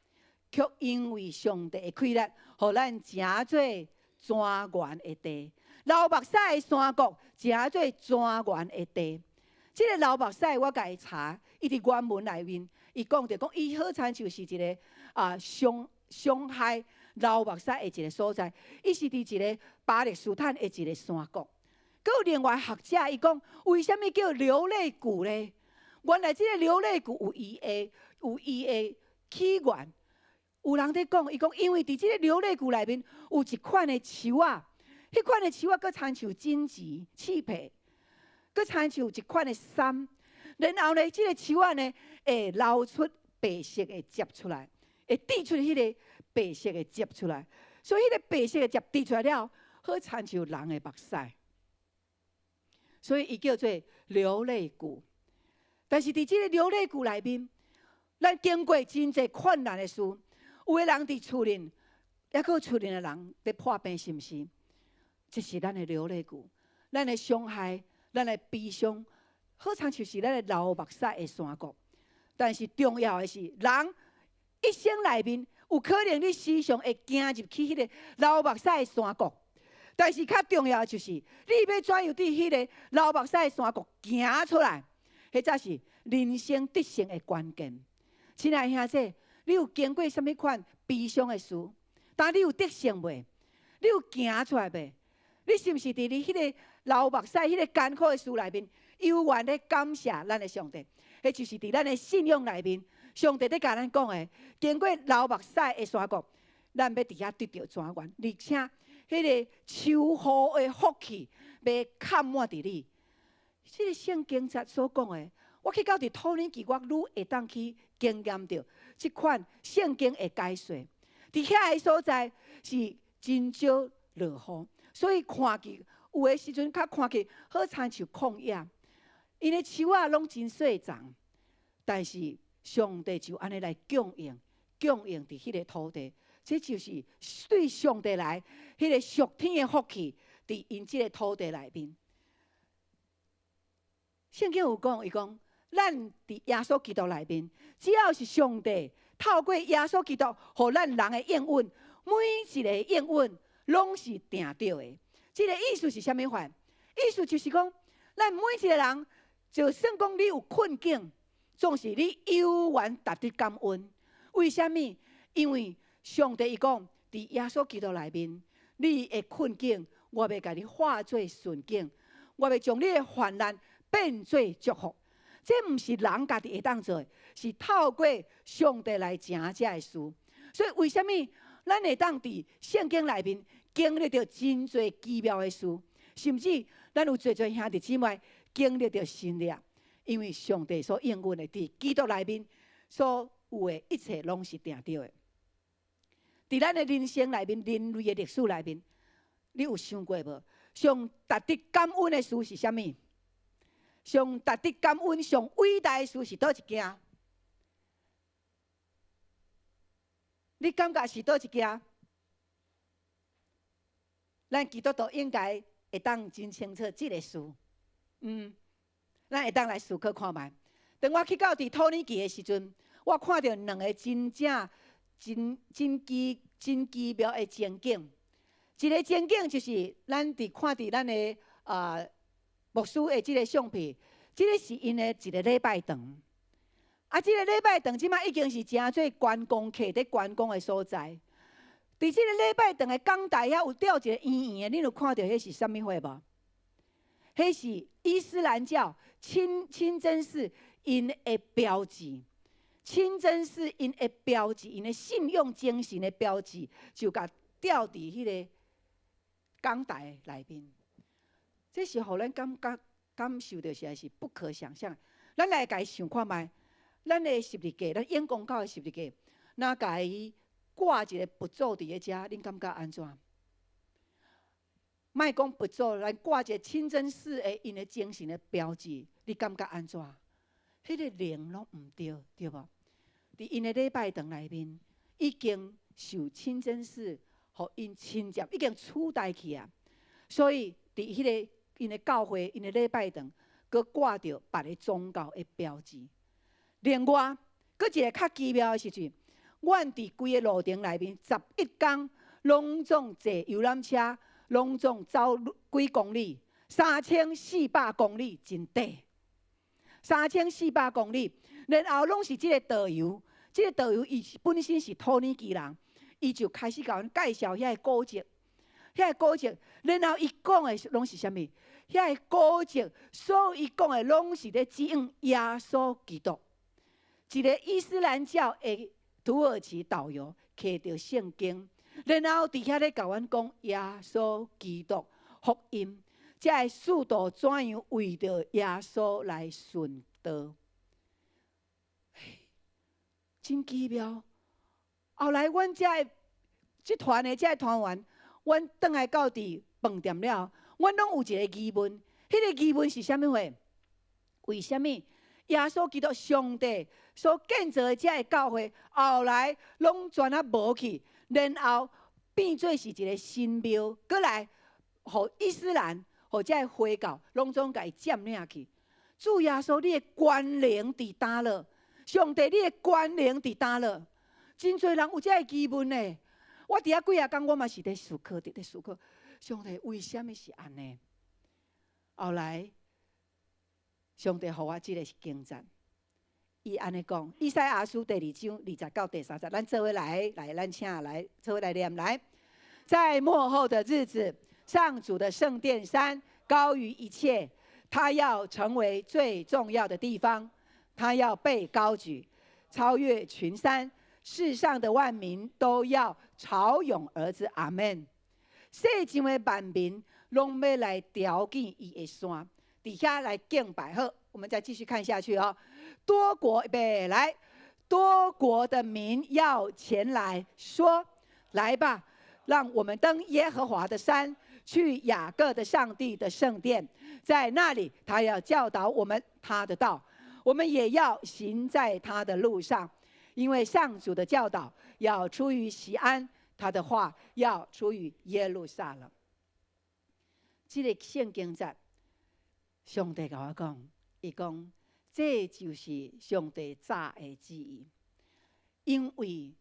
却因为上帝的开力，互咱成做泉源的地。流目屎的山谷，成做泉源的地。即个流目屎，我甲伊查，伊伫原文内面，伊讲着讲，伊好亲像是一个伤害流目屎的一个所在，伊是伫一个巴勒斯坦的一个山谷。佮有另外学者伊讲，为什么叫流泪谷呢？原来即个流泪谷有伊的起源。有人在讲，伊讲，因为伫即个流泪谷内面有一款的树啊，迄款的树啊，佮亲像荆棘、刺皮，佮亲像一款的杉。然后呢，即个树啊呢，会流出白色的汁出来，会滴出迄个白色的汁出来。所以迄个白色的汁滴出来了，好亲像人的目屎。所以伊叫做流泪谷。但是伫即个流泪谷内面，咱经过真侪困难的事。有的人伫厝里，还佫有厝里的人伫破病，是毋是？这是咱的流泪谷，咱的伤害，咱的悲伤，好亲像是咱的流目屎的山谷。但是重要的是，人一生内面有可能你时常会行入去迄个流目屎的山谷，但是较重要的就是，你要怎样伫迄个流目屎的山谷行出来，迄才是人生得胜的关键。亲爱兄弟，你有经过什么款悲伤的事？但你有得胜未？你有行出来未？你是毋是伫你迄个流目屎、迄个艰苦的事内面，永远咧感谢咱的上帝？迄就是伫咱的信仰内面，上帝咧甲咱讲的，经过流目屎的山谷，咱要伫遐得到泉源，而且迄个秋雨的福气要看满伫你。即个圣经所讲的，我去到伫土耳其，我愈会当去经验到即款圣经的解说。伫遐个所在是真少落雨，所以看起有的时阵较看起好亲像旷野，因为树仔拢真细丛，但是上帝就安尼来供应伫迄个土地，这就是对上帝来迄个属天的福气，伫因即个土地内面。圣经有讲，伊讲，咱伫耶稣基督内面，只要是上帝透过耶稣基督，互咱人的应允，每一个应允拢是定着的。这个意思是啥物款？意思就是讲，咱每一个人，就算讲你有困境，总是你永远值得感恩。为什么？因为上帝伊讲，伫耶稣基督内面，你的困境，我要甲你化作顺境，我要将你的患难变做祝福。这毋是人家己会当做的，是透过上帝来成这个事。所以为什么咱会当伫圣经内面经历到真侪奇妙的事，甚至咱有侪兄弟姊妹经历到新的，因为上帝所应允的伫基督内面所有的一切拢是定着的。伫咱的人生内面，人类的历史内面，你有想过无？上值得感恩的事是啥物？上值得感恩、上伟大的事是倒一件？你感觉是倒一件？咱基督徒应该会当真清楚这个事。咱会当来思考看卖。当我去到伫土耳其的时阵，我看到两个真正真奇妙的情景。一个情景就是咱看伫咱的牧师的即个相片，即个是因的一个礼拜堂。即个礼拜堂即摆已经是真做观光客伫观光的所在。伫即个礼拜堂的讲台遐有吊一个圆圆的，你有看到迄是啥物货无？迄是伊斯兰教清真寺因的标志。清真寺因的标志，因的信用精神的标志，就甲吊伫迄个讲台内面。这是互咱感受到实在是不可想象。咱来家想看卖，咱的十字架，咱演公教的十字架，若家伊挂一个佛祖伫咧遮，恁感觉安怎？莫讲佛祖，咱挂一个清真寺的因的精神的标志，你感觉安怎？迄个灵拢毋对，对无？伫因的礼拜堂内面，已经受清真寺互因侵占，已经取代去啊。所以伫迄个因的教会、因的礼拜堂，佮挂着别个宗教的标志。另外，佮一个较奇妙的时阵，阮伫规个路程内面11天，拢总坐游览车，拢总走几公里，3400公里，真短。3400公里，然后拢是即个导游，即个导游伊本身是土耳其人，伊就开始甲阮介绍遐个古迹，遐个古迹，然后伊讲的拢是啥物？遐个古迹，所有伊讲的拢是咧指引耶稣基督。一个伊斯兰教的土耳其导游摕着圣经，然后伫遐咧甲阮讲耶稣基督福音。才会速度怎样为着耶稣来顺道？真奇妙！后来阮这团的这团员，阮转来到伫饭店了，阮拢有一个疑问，迄个疑问是啥物货？为什么耶稣基督上帝所建造的这个教会，后来拢全啊无去，然后变做是一个神庙，过来互伊斯兰？或者个回教，拢总甲伊占领去。主耶稣，你的关联伫倒落？上帝，你的关联伫倒落？真侪人有这个疑问呢。我伫遐几啊天，我嘛是伫思考，伫思考，上帝为什么是安尼？后来，上帝互我即个经验，伊安尼讲：以赛亚书第2章20到第30，咱做伙来，咱请来，做伙来念来。在末后的日子。上主的圣殿山高于一切，它要成为最重要的地方，它要被高举，超越群山，世上的万民都要潮涌而至。阿门。世上的万民拢要来朝见伊的山，底下来敬拜。好，我们再继续看下去哦。多国北来，多国的民要前来说：来吧，让我们登耶和华的山。去雅各的上帝的圣殿，在那里他要教导我们他的道，我们也要行在他的路上。因为上主的教导要出于锡安，他的话要出于耶路撒冷。这个圣经节，上帝甲我讲，伊讲这就是上帝早的旨意，因为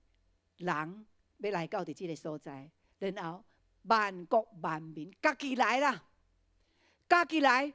人要来到这个所在，然后。万国万民，家己来啦！家己来，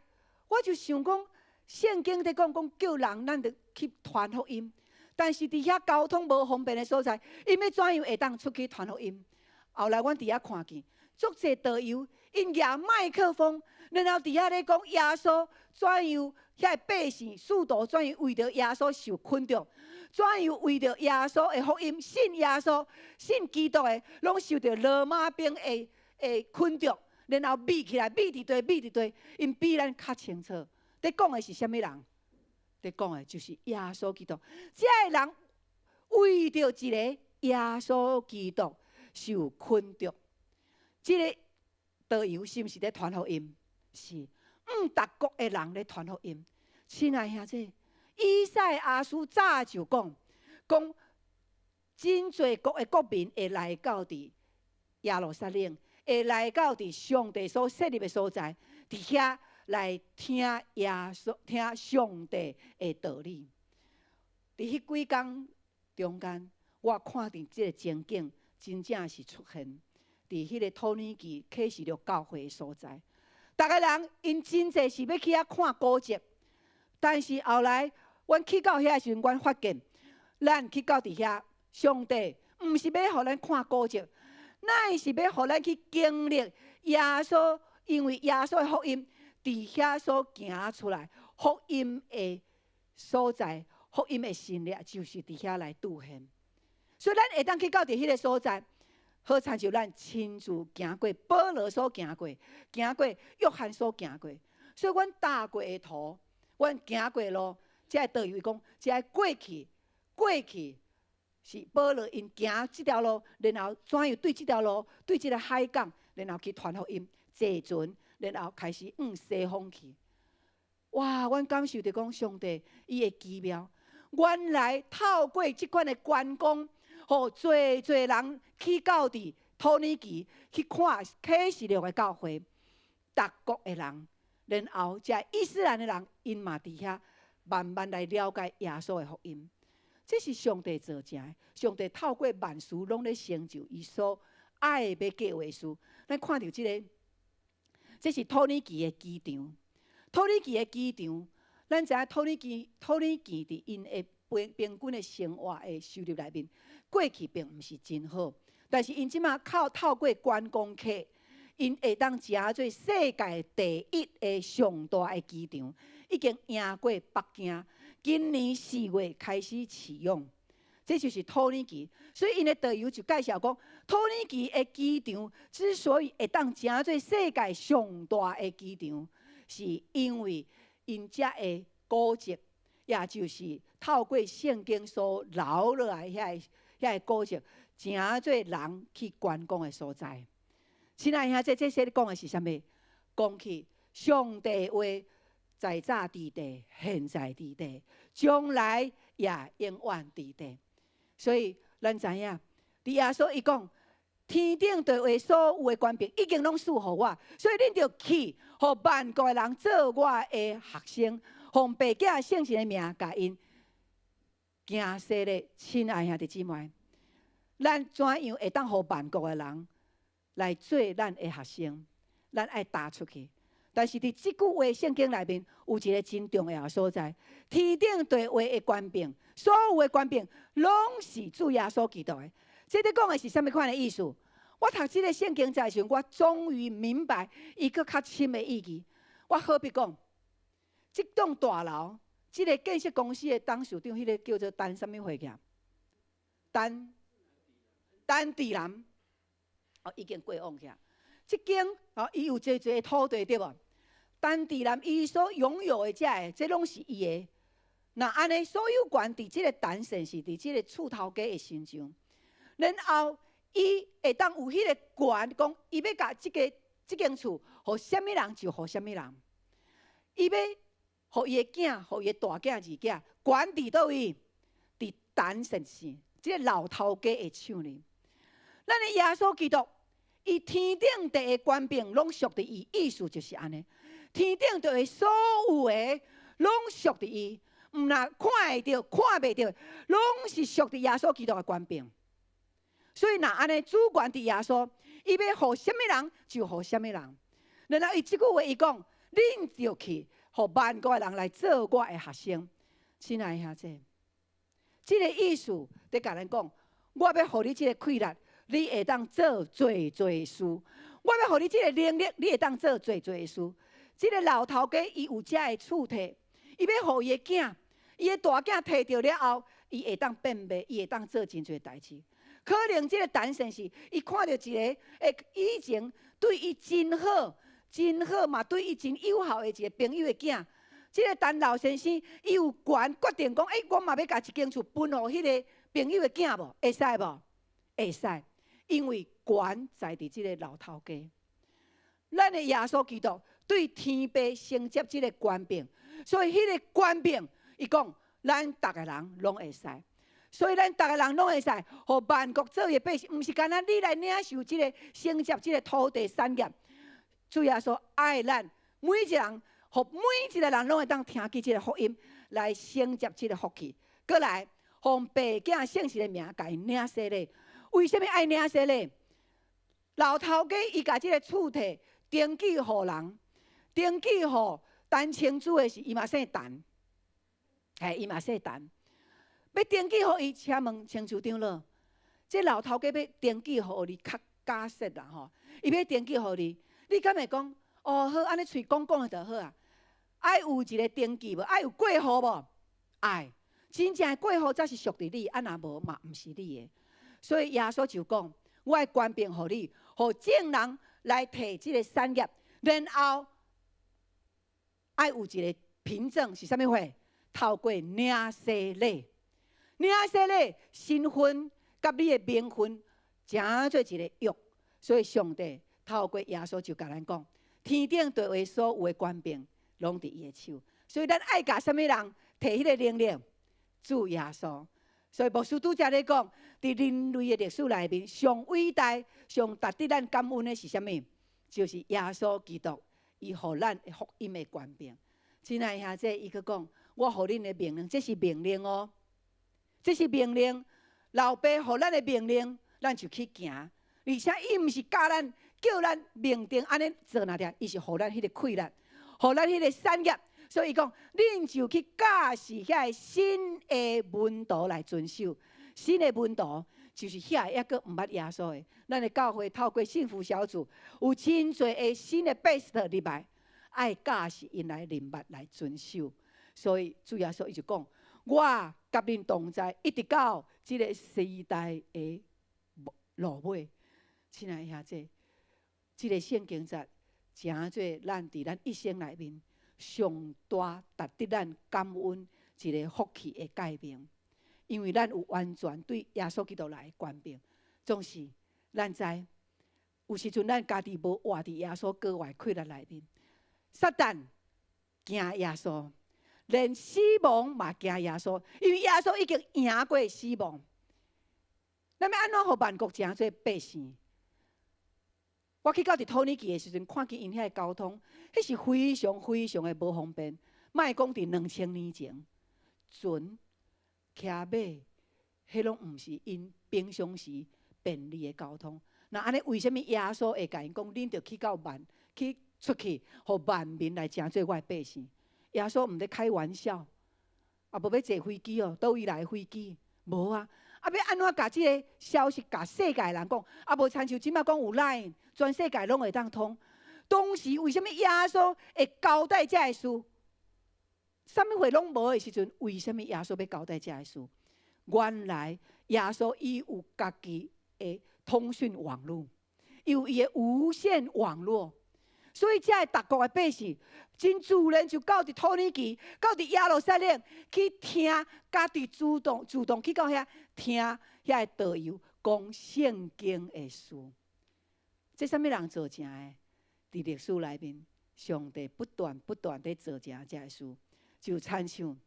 我就想讲，圣经在讲叫人咱着去传福音，但是伫遐交通无方便的所在，因要怎样会当出去传福音？后来阮伫遐看见，足侪导游因举麦克风，然后伫遐咧讲耶稣怎样，遐百姓速度怎样为着耶稣受困着，怎样为着耶稣的福音信耶稣、信基督的，拢受着罗马兵的困着，然后密起来，密伫堆，因比咱较清楚。在讲的是啥物人？在讲的就是耶稣基督。这个人为着一个耶稣基督受困着。这个导游是毋是在传福音？是，达国的人咧传福音。亲爱兄弟，以赛亚书早就讲真侪国的国民会来到伫耶路撒冷。会来到伫上帝所设立的所在，伫遐来听耶稣、听上帝的道理。伫迄几天中间，我看见这个情景真正是出现伫迄个土耳其启示录教会的所在。逐个人因真侪是要去遐看古迹，但是后来阮去到遐时阵，阮发现，咱去到伫遐，上帝毋是要互咱看古迹。乃是要互咱去经历耶稣，因为耶稣的福音伫遐所行出来，福音的所在，福音的神力就是伫遐来兑现。所以咱会当去到伫迄个所在，好亲像咱亲自行过保罗所行过，约翰所行过。所以阮踏过的途，阮行过的路，才会导游讲，才会过去。是保罗因行这条路，然后怎样对这条路，对这个海港，然后去传福音，坐船，然后开始往西方去。哇！阮感受着讲上帝伊的奇妙，原来透过即款的观光，互侪人去到伫土耳其去看启示录的教会，各国的人，然后遮伊斯兰的人，因嘛伫遐慢慢来了解耶稣的福音。这是上帝做成的，上帝透过万事拢咧成就伊所爱要计划事。咱看到这是土耳其的机场。土耳其的机场，咱知影土耳其伫因的平均的生活的收入内面，过去并毋是真好。但是因即马透过观光客，因会当食做世界第一的上大的机场，已经赢过北京。今年4月开始启用，这就是土耳其。所以因的导游就介绍讲，土耳其的机场之所以会当食做世界上大的机场，是因为因遮的古迹，也就是透过圣经所留落来遐个古迹，诚做人去观光的所在。亲爱兄弟，这些讲的是啥物？讲起上帝话，在早伫地，现在伫地，将来也永远伫地。所以咱知影，伫耶稣伊讲，天顶地下所有的权柄已经拢赐予我，所以恁着去，互万国的人做我的学生，奉爸囝圣神的名，甲因行洗礼。亲爱兄弟姊妹，咱怎样会当互万国的人来做咱的学生？咱爱踏出去。但是伫即句话圣经内面有一个真重要的所在：天顶地下的权柄，所有的权柄拢是主耶稣基督的。这咧讲的是啥物款的意思？我读这个圣经在时，我终于明白伊个较深的意义。我好比讲，这栋大楼，这个建设公司的董事长，迄个叫做陈啥物会计？陈志南，已经过往去。这间伊有侪侪土地对无？陈志南伊所拥有的这拢是伊的。那安尼，所有权伫这个陈姓是伫这个厝头家的身上。然后伊会当有迄个权，讲伊要甲这间厝，互什么人就互什么人。伊要互伊的囝，互伊的大囝、二囝，权伫倒位？伫陈姓氏，这个老头家的手里。咱的耶稣基督，伊天顶地的权柄拢属伫伊，意思就是安尼。天顶地下所有的拢属伫伊，毋若看会到、看袂到，拢是属伫耶稣基督的权柄。所以若安尼，主权伫耶稣，伊要互什么人就互什么人。然后伊即句话伊讲，恁就去，互万国的人来做我的学生。亲爱兄弟，这个意思在甲咱讲，我要互你这个气力，你会当做最事。我要互你这个能力，你会当做最事。这个老头家伊有遮的厝摕，伊要互伊的囝，伊的大囝摕到了后，伊会当变卖，伊会当做真侪代志。可能这个陈先生，伊看到一个以前对伊真好嘛，对伊真友好的一个朋友的囝。这个陈老先生，伊有权决定讲，我嘛要甲一间厝分互迄个朋友的囝无？会使无？会使，因为权在伫这个老头家。咱的耶稣基督对天父承接这个权柄，所以迄个权柄，伊讲咱逐个人拢会使。所以咱逐个人拢会使，互万国做伊百姓，毋是干那你来领受这个承接这个土地产业。主耶稣爱咱每一个人，互每一个人拢会当听见这个福音，来承接这个福气。过来，奉爸囝圣神的名，甲因领洗礼。为什么爱领洗礼？老头家伊甲这个厝摕登记互人，登记互陈清主的是伊嘛姓陈，伊嘛姓陈。要登记互伊，请问清楚长老，这老头家要登记互你，较假设啦吼。伊要登记互你，你敢会讲？哦，好，安尼喙讲的就好啊。爱有一个登记无？爱有过户无？爱，真正的过户才是属于你，若无嘛，毋是你的。所以耶稣就讲，我的权柄互你，互众人来摕这个产业，然后爱有一个凭证是啥物货？透过领洗礼。领洗礼，身份甲你的名分，诚做一个约。所以上帝透过耶稣就甲咱讲，天顶地下所有的权柄，拢伫伊的手。所以咱爱甲什么人摕迄个能力？主耶稣。所以牧师拄则咧讲，伫人类的历史内面，上伟大、上值得咱感恩的是啥物？就是耶稣基督，伊互咱的福音的权柄。亲爱兄弟，伊去讲，我互恁的命令，这是命令哦，这是命令。老爸互咱的命令，咱就去行。而且伊毋是教咱，叫咱命定安尼做哪条，伊是互咱迄个气力，互咱迄个产业。所以讲，恁就去教示遐新的门徒来遵守。新的门徒就是遐抑个毋捌耶稣的。咱的教会透过幸福小组，有真侪的新的贝斯特入来，爱教示因来明白来遵守。所以主耶稣伊就讲，我甲恁同在，一直到即个时代的落尾。亲爱兄弟，即个圣经节诚做咱伫咱一生内面上大值得咱感恩一个福气的改变，因为咱有完全对耶稣基督来的权柄。总是咱知，有时阵咱家己无活伫耶稣国外气力内面，撒旦惊耶稣，连死亡嘛惊耶稣，因为耶稣已经赢过死亡。咱要安怎互万国诚做百姓？我去到伫土耳其的时阵，看见因遐交通，迄是非常非常的无方便。莫讲伫2000年前，船、骑马，迄拢毋是因平常时便利的交通。那安尼，为什么耶稣会甲因讲，恁着去到去出去，互万民来诚做我的百姓？耶稣毋咧开玩笑，啊，无要坐飞机哦，倒位来飞机？无啊。啊，要安怎甲即个消息甲世界人讲？啊，无亲像即摆讲有 Line， 全世界拢会当通。当时为什么耶稣会交代这个事？啥物货拢无的时阵，为什么耶稣要交代这个事？原来耶稣伊有家己的通讯网络，有伊的无线网络。所以，这个各国的百姓真自然就到伫土耳其，到伫耶路撒冷去听，家己主动去到遐听遐个导游讲圣经的事。这啥物人做成的？伫历史内面，上帝不断地做成这个事，就亲像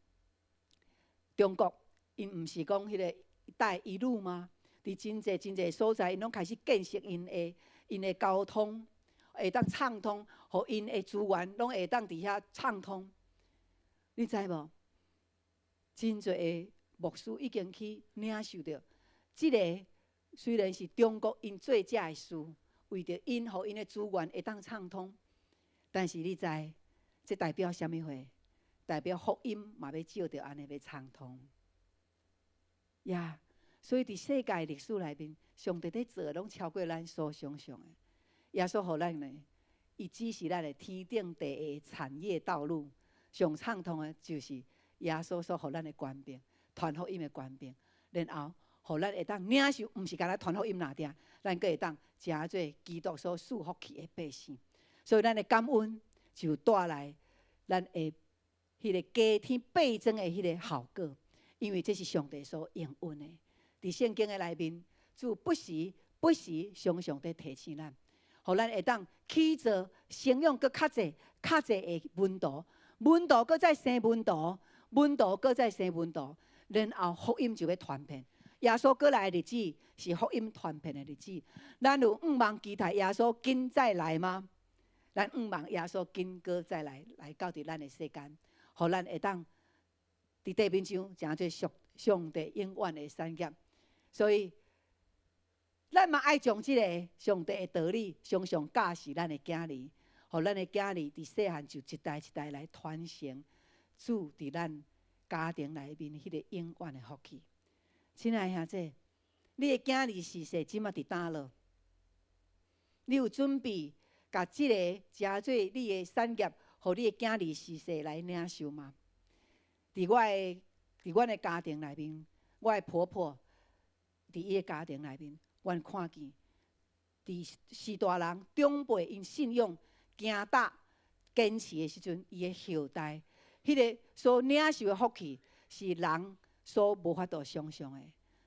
中国，因毋是讲迄个“一带一路”吗？伫真侪所在，因拢开始建设因的交通。会当畅通，互因的资源拢会当伫遐畅通。你知无？真侪的牧师已经去领受到，即个虽然是中国因做这个事，为着因互因的资源会当畅通，但是你知，这代表啥物货？代表福音嘛要照着安尼要畅通。呀，所以伫世界历史内面，上帝在做拢超过咱所想象的。耶稣互咱呢，伊指示咱的天顶地下产业道路上畅通的，就是耶稣所互咱的权柄，传福音的权柄。然后，互咱会当领受，毋是干那传福音那点，咱阁会当诚做基督所赐福气的百姓。所以，咱的感恩就带来咱的迄个加添倍增的迄个效果，因为这是上帝所应允的。伫圣经的内面，主不时常常地提醒咱。互咱会当起做生养搁较济的门徒，门徒搁再生门徒，门徒搁再生门徒，然后福音就要传遍。耶稣过来的日子是福音传遍的日子。咱有望期待耶稣紧再来吗？咱望耶稣紧搁再来到伫咱的世间，互咱会当伫地面上诚做上帝永远的产业。所以，咱嘛爱将即个上帝的道理常常教示咱的囝儿，互咱的囝儿伫细汉就一代一代来传承主伫咱家庭内面迄个永远的福气。亲爱兄弟，你的囝儿是说即马伫倒落？你有准备甲即个诚做你的产业，互你的囝儿是说来领受吗？伫阮的家庭内面，我的婆婆伫伊的家庭内面。阮看见，伫士大人长辈因信仰、行大、坚持的时阵，伊的后代，迄个所领受的福气，是人所无法度想象的。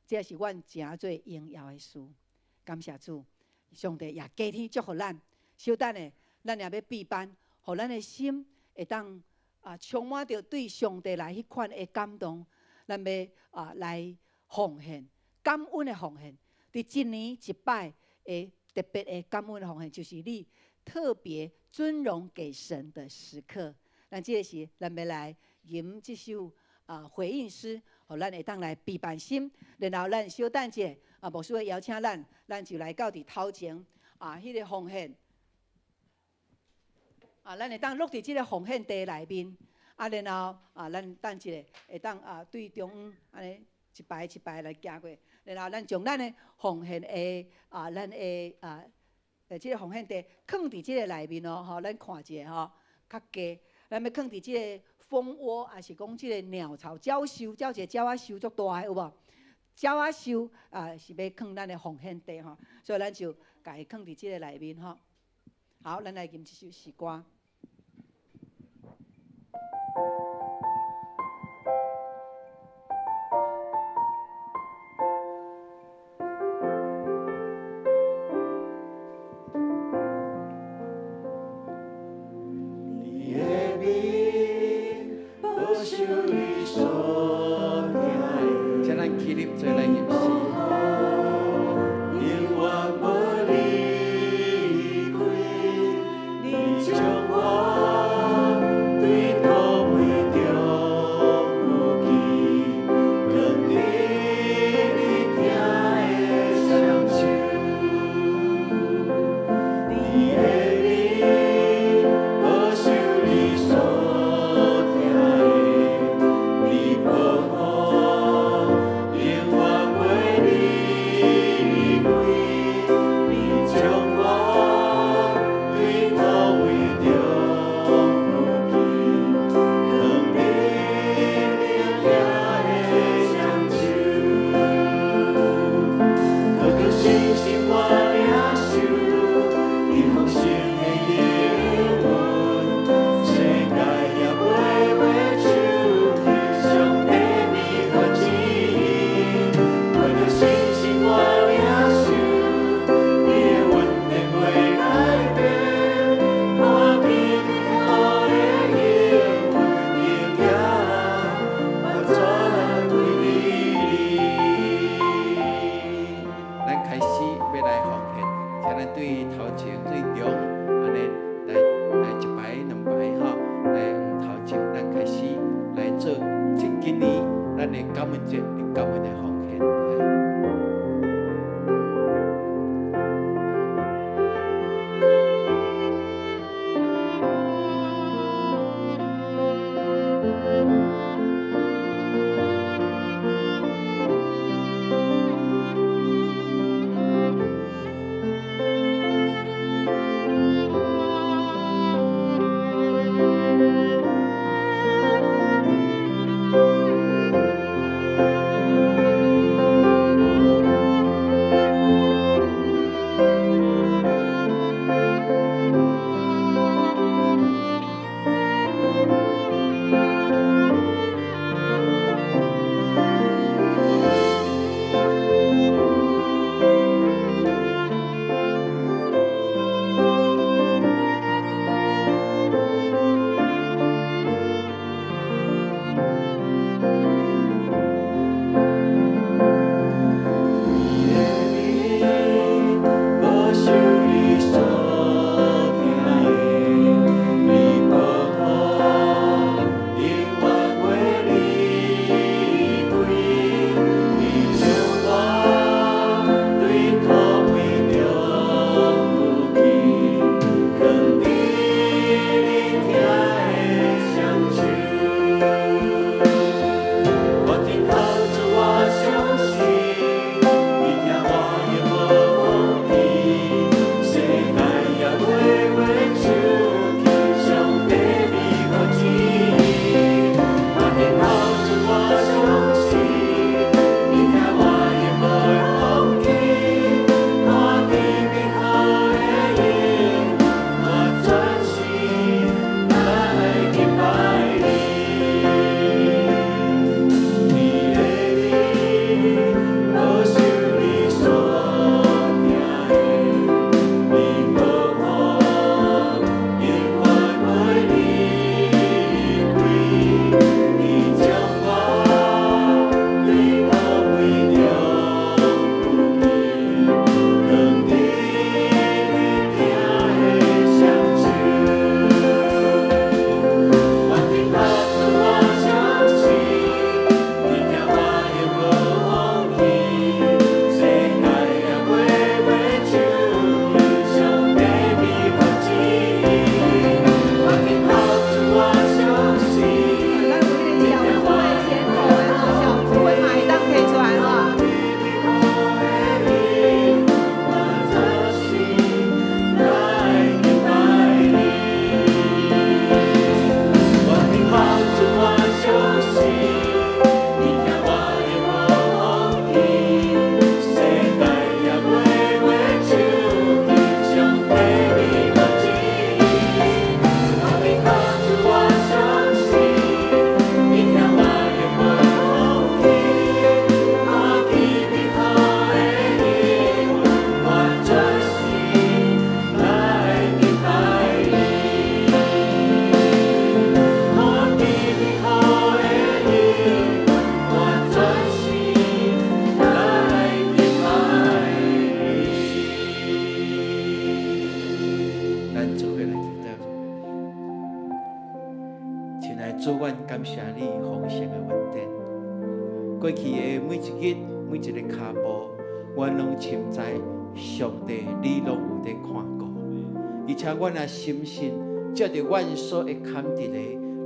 这是阮诚做荣耀的事。感谢主，上帝也加添祝福咱。小等的，咱也要闭班，互咱的心会当充满着对上帝来迄款的感动，咱要来奉献，感恩的奉献。伫一年一摆的特别的感恩的奉献，就是你特别尊荣给神的时刻。咱这个是咱要来吟这首回应诗，互咱会当来闭班心，然后咱小等者牧师会邀请咱就来到伫头前迄个奉献。咱会当落伫即个奉献地内面，然后咱等一下会当对中央安尼一排一排来行过，然后咱将咱的奉献的咱的即个奉献地放伫即个内面哦，吼，咱看一下吼，较低，咱要放伫即个蜂窝，还是讲即个鸟巢鸟巢，一个鸟仔巢足大个有无？鸟仔巢是要放咱的奉献地吼，所以咱就家己放伫即个内面吼。好，咱来吟这首诗歌。请咱起立做来吟诗。永远无离开，你将我一个脚步，阮拢深知上帝你拢有在看顾，而且阮也深信，借着阮所会坎伫的，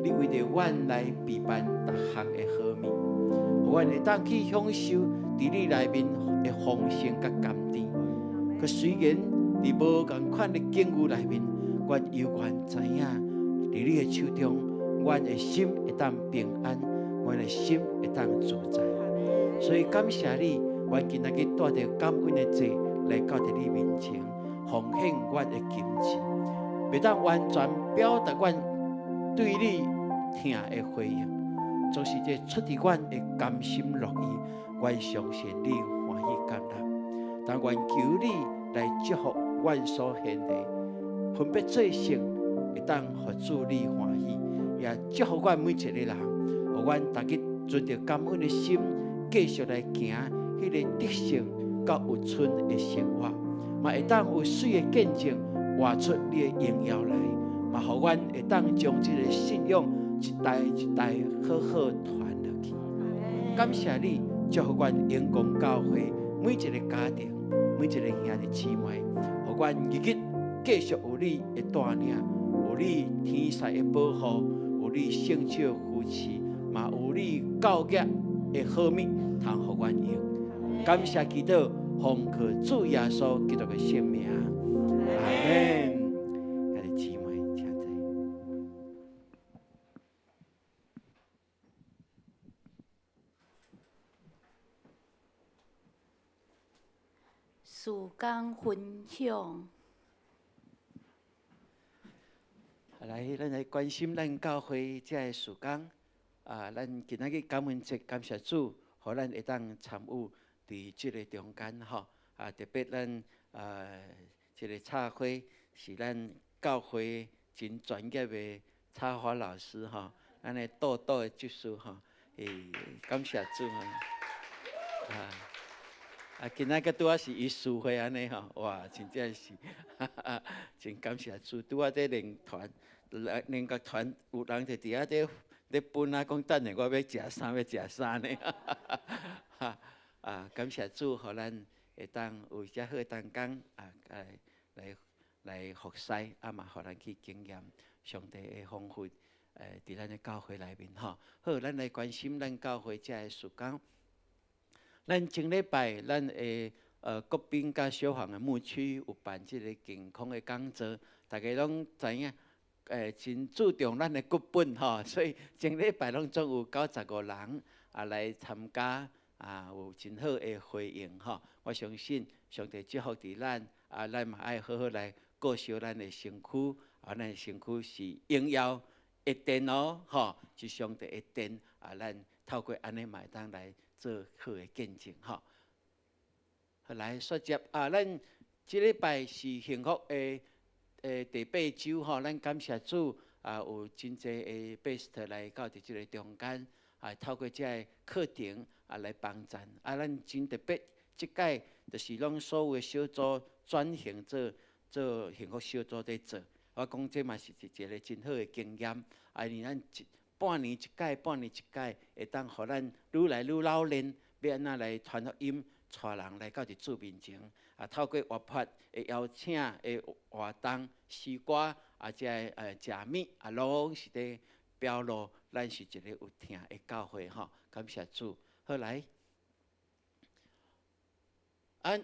你为着阮来备办逐项的好物，互阮会当去享受伫你内面的丰盛甲甘甜。可虽然伫无共款的境遇内面，阮犹原知影，伫你的手中，阮的心会当平安，阮的心会当自在。所以感谢你，阮今仔日带着感恩的祭来到伫你面前，奉献阮的金钱，袂当完全表达阮对你疼的回应，总是这出自阮的甘心乐意，阮相信你欢喜感恩。但愿求你来祝福阮所献的，分别做成，会当互主你欢喜，也祝福阮每一个人，互阮大家存着感恩的心，继续来行迄个得胜甲有春的生活，嘛会当有水的见证活出你的荣耀来，嘛互阮会当将这个信仰一代一代好好传落去。感谢你，祝福阮永光教会每一个家庭，每一个兄弟姊妹，互阮日日继续有你的带领，有你天使的保护，有你圣召扶持，嘛有你教育的好物，通互阮用。感谢祈祷，奉靠主耶稣基督的圣名，阿门。兄弟姊妹，请坐。时间分享。来，咱来关心咱教会这个时间。咱今仔日感恩节，感谢主，互咱会当参与伫即个中间吼。特别咱即个插花是咱教会真专业的插花老师吼，咱的豆豆的技术吼，感谢主今仔个拄仔是伊聚会安尼吼，哇，真正是，真感谢主。拄仔在练团，练乐团有人就伫遐咧分啊，讲等下我要食啥，要食啥呢？感谢主，互咱会当有遮好当工来服侍，嘛，互咱去经验上帝的丰富，伫咱的教会内面吼。好，咱来关心咱教会遮个时间。咱前礼拜，咱的国宾甲小黄的牧区有办即个健康的讲座，大家拢知影，真注重咱的骨本吼，所以前礼拜拢总有95人来参加，有真好的回应吼。我相信上帝祝福伫咱，咱嘛爱好好来顾惜咱的身躯，咱的身躯是荣耀的殿哦，吼，是上帝的殿，咱透过安尼嘛会当来做好的见证吼。好，来说接咱即礼拜是幸福的第8周吼，咱感谢主有真侪的拜师来到伫即个中间，透过即个课程来帮助。咱真特别，即届就是拢所有的小组转型做幸福小组在做。我讲这嘛是一个真好的经验，因为咱半年一届，半年一届，会当互咱愈来愈老练，要安怎来传福音，带人来到伫主面前。透过活泼的邀请的活动、诗歌，即个食物，拢是伫表露咱是一个有听的教会吼。感谢主。好来，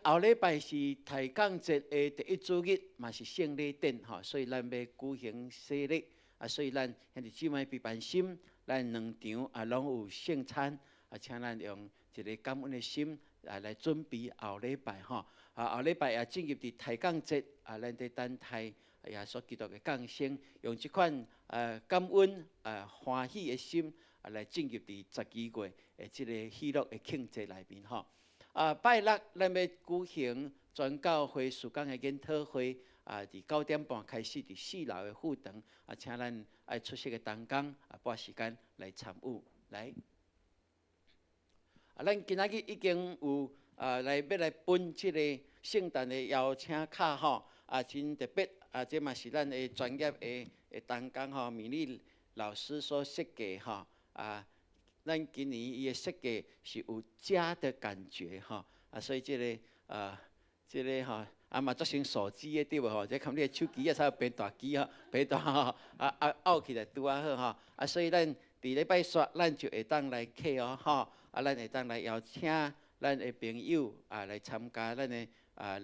后礼拜是提降节的第1主日，嘛是圣礼典吼，所以咱要举行洗礼。所以咱兄弟姊妹备办心，咱2场拢有圣餐，请咱用一个感恩的心来准备后礼拜吼。后礼拜也进入伫提降节，咱伫等待耶稣基督的降生，用即款感恩欢喜的心来进入伫12月即个喜乐的庆节内面吼。拜六咱要举行全教会时间的研讨会。伫9点半开始，伫4楼的副堂，请咱爱出席的同工拨时间来参与。来，咱今仔日已经有要来分即个圣诞的邀请卡吼，真特别，这嘛是咱的专业的同工吼，米粒老师所设计吼，咱今年伊的设计是有家的感觉哈，所以这个嘛做成手机的对无吼？这看你的手机才有变大机吼，变大吼，拗起来拄好吼，所以咱伫礼拜煞，咱就会当来客哦吼，咱会当来邀请咱的朋友来参加咱的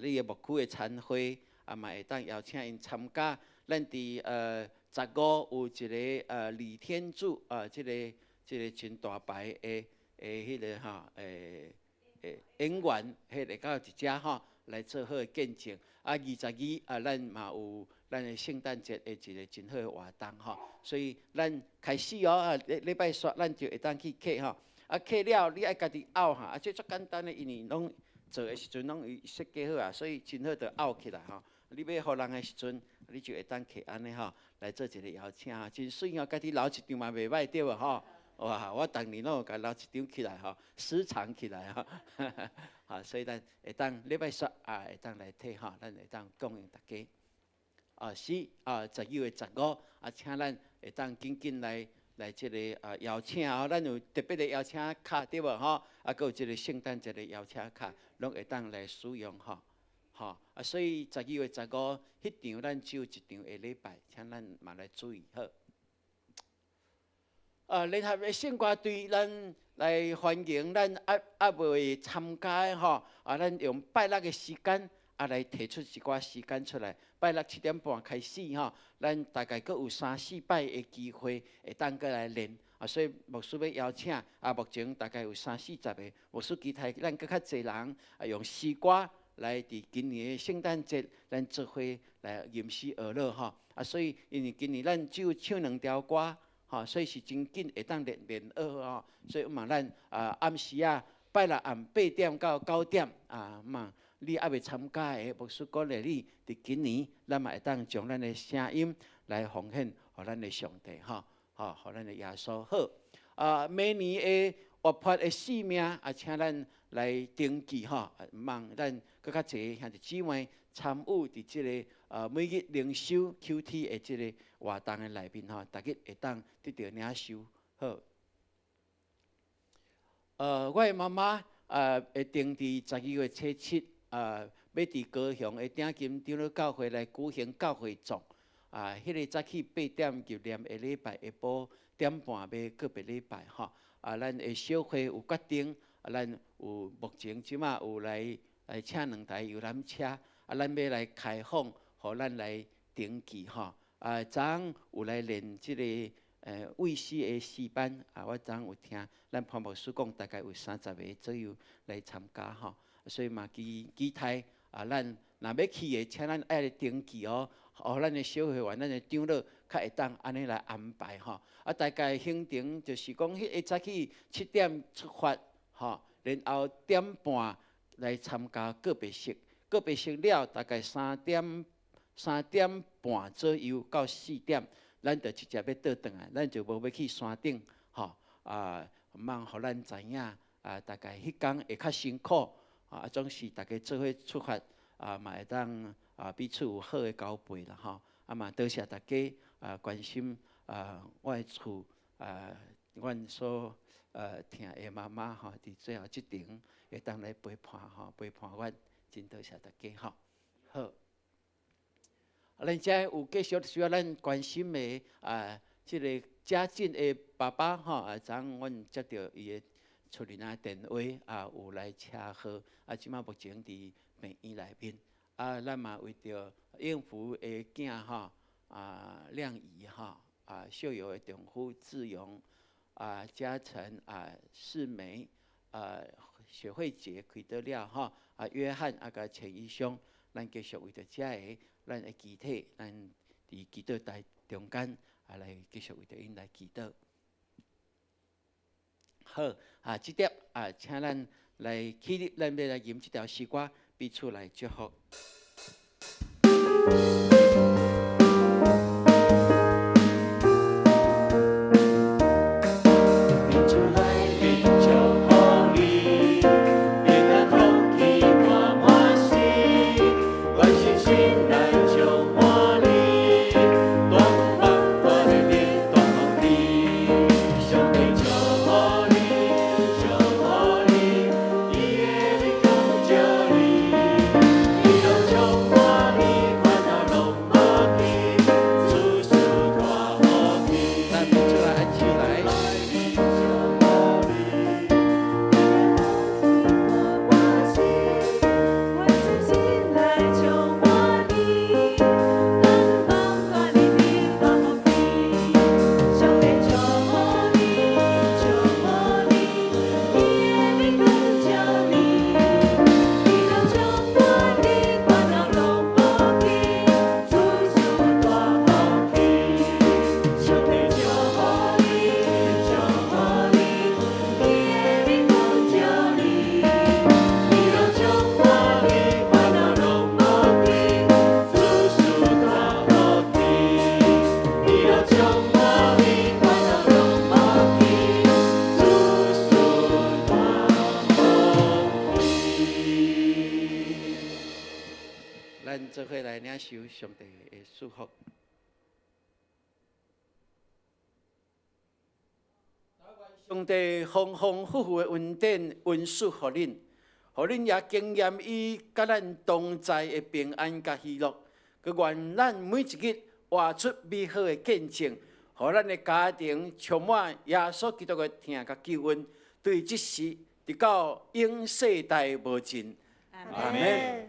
你的牧区的餐会，嘛会当邀请因参加咱伫15有一个李天柱这个真大牌的迄个演员，迄来到一遮吼。来做好见证，22咱嘛有咱的圣诞节的一个真好的活动吼，所以咱开始哦，礼拜煞咱就会当去客吼，客了你爱家己拗哈，这足简单的，因为拢做的时阵拢设计好所以真好就拗起来吼。你要互人的时阵，你就会当客安尼吼，来做一个邀请真水家己留一张嘛袂歹对无吼？哇！我当年拢有甲留一张起来私藏起来所以咱会当礼拜煞会当来睇咱会当供应大家。12月15请咱会当紧来这个邀请咱有特别的邀请卡对无佮有一个圣诞节的邀请卡，拢会当来使用所以12月15迄场咱只有一场的礼拜，请咱嘛来注意好。联合的圣歌队，咱来欢迎咱未参加的咱用拜六的时间来提出一寡时间出来。拜六7点半开始咱大概阁有3、4摆的机会会当过来练所以牧师要邀请目前大概有30、40个牧师期待咱阁较侪人用诗歌来伫今年的圣诞节，咱做伙来吟诗而乐所以因为今年咱只有唱2条歌。所以是真紧会当练学所以咱暗时拜六暗8点到9点你还未参加的牧师鼓励你，伫今年咱嘛会当将咱的声音来奉献，互咱的上帝互咱的耶稣好。每年的活泼的使命请咱来登记望咱更较侪兄弟姊妹参与伫即个每日灵修 QT 的即个活动的内面大家会当得到领受好。我的妈妈会定伫12月初7要伫高雄的鼎金长老教会来举行教会葬迄个早起8点就念下礼拜下晡1点半要个别礼拜咱的小会有决定咱有目前即马有来请2台游览车咱要来开放，互咱来登记昨有来练即个卫诗的诗班我昨有听咱潘牧师讲，大概有30个左右来参加所以嘛期待咱若要去的，请咱爱来登记互咱的小会员、咱的长老较会当安尼来安排大概行程就是讲，迄个早起7点出发然后1点半来参加个别式，个别式了大概3点半左右到4点，咱就直接要倒转来，咱就无要去山顶望互咱知影大概迄天会较辛苦总是大家做伙出发嘛会当彼此有好的交陪啦嘛多谢大家关心我的厝阮所听的妈妈伫最后即场会当来陪伴阮，真多谢大家好。咱遮有继续需要咱关心的即个嘉靖的爸爸昨阮接到伊的厝里电话有来车祸即马目前伫病院内面咱嘛为着应付的囝亮仪秀友的丈夫志勇嘉诚世梅许慧杰开得了约翰甲陈医生，咱继续为着遮个咱的肢体，咱伫祈祷台中间来继续为着因来祈祷。好即点请咱来起立，咱要来吟即条诗歌，彼此来祝福。上帝祝福你。咱做伙来领受上帝的祝福。上帝丰丰富富的恩典恩赐予恁，互恁也经验伊甲咱同在的平安甲喜乐。佮愿咱每一日活出美好的见证，互咱的家庭充满耶稣基督的疼甲救恩，对即时直到永世代无尽。阿门。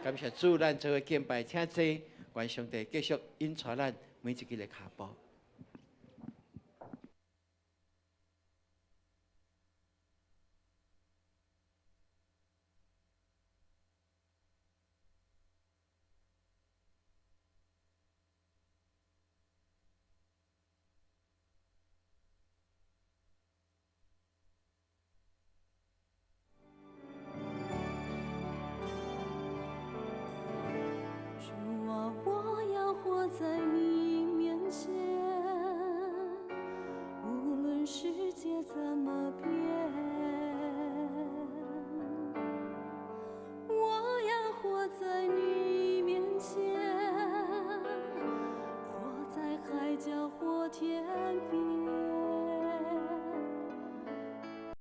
感谢主，咱做伙敬拜，请坐，愿上帝继续引带咱每一日的脚步。在你面前，无论世界怎么变，我要活在你面前，活在海角或天边。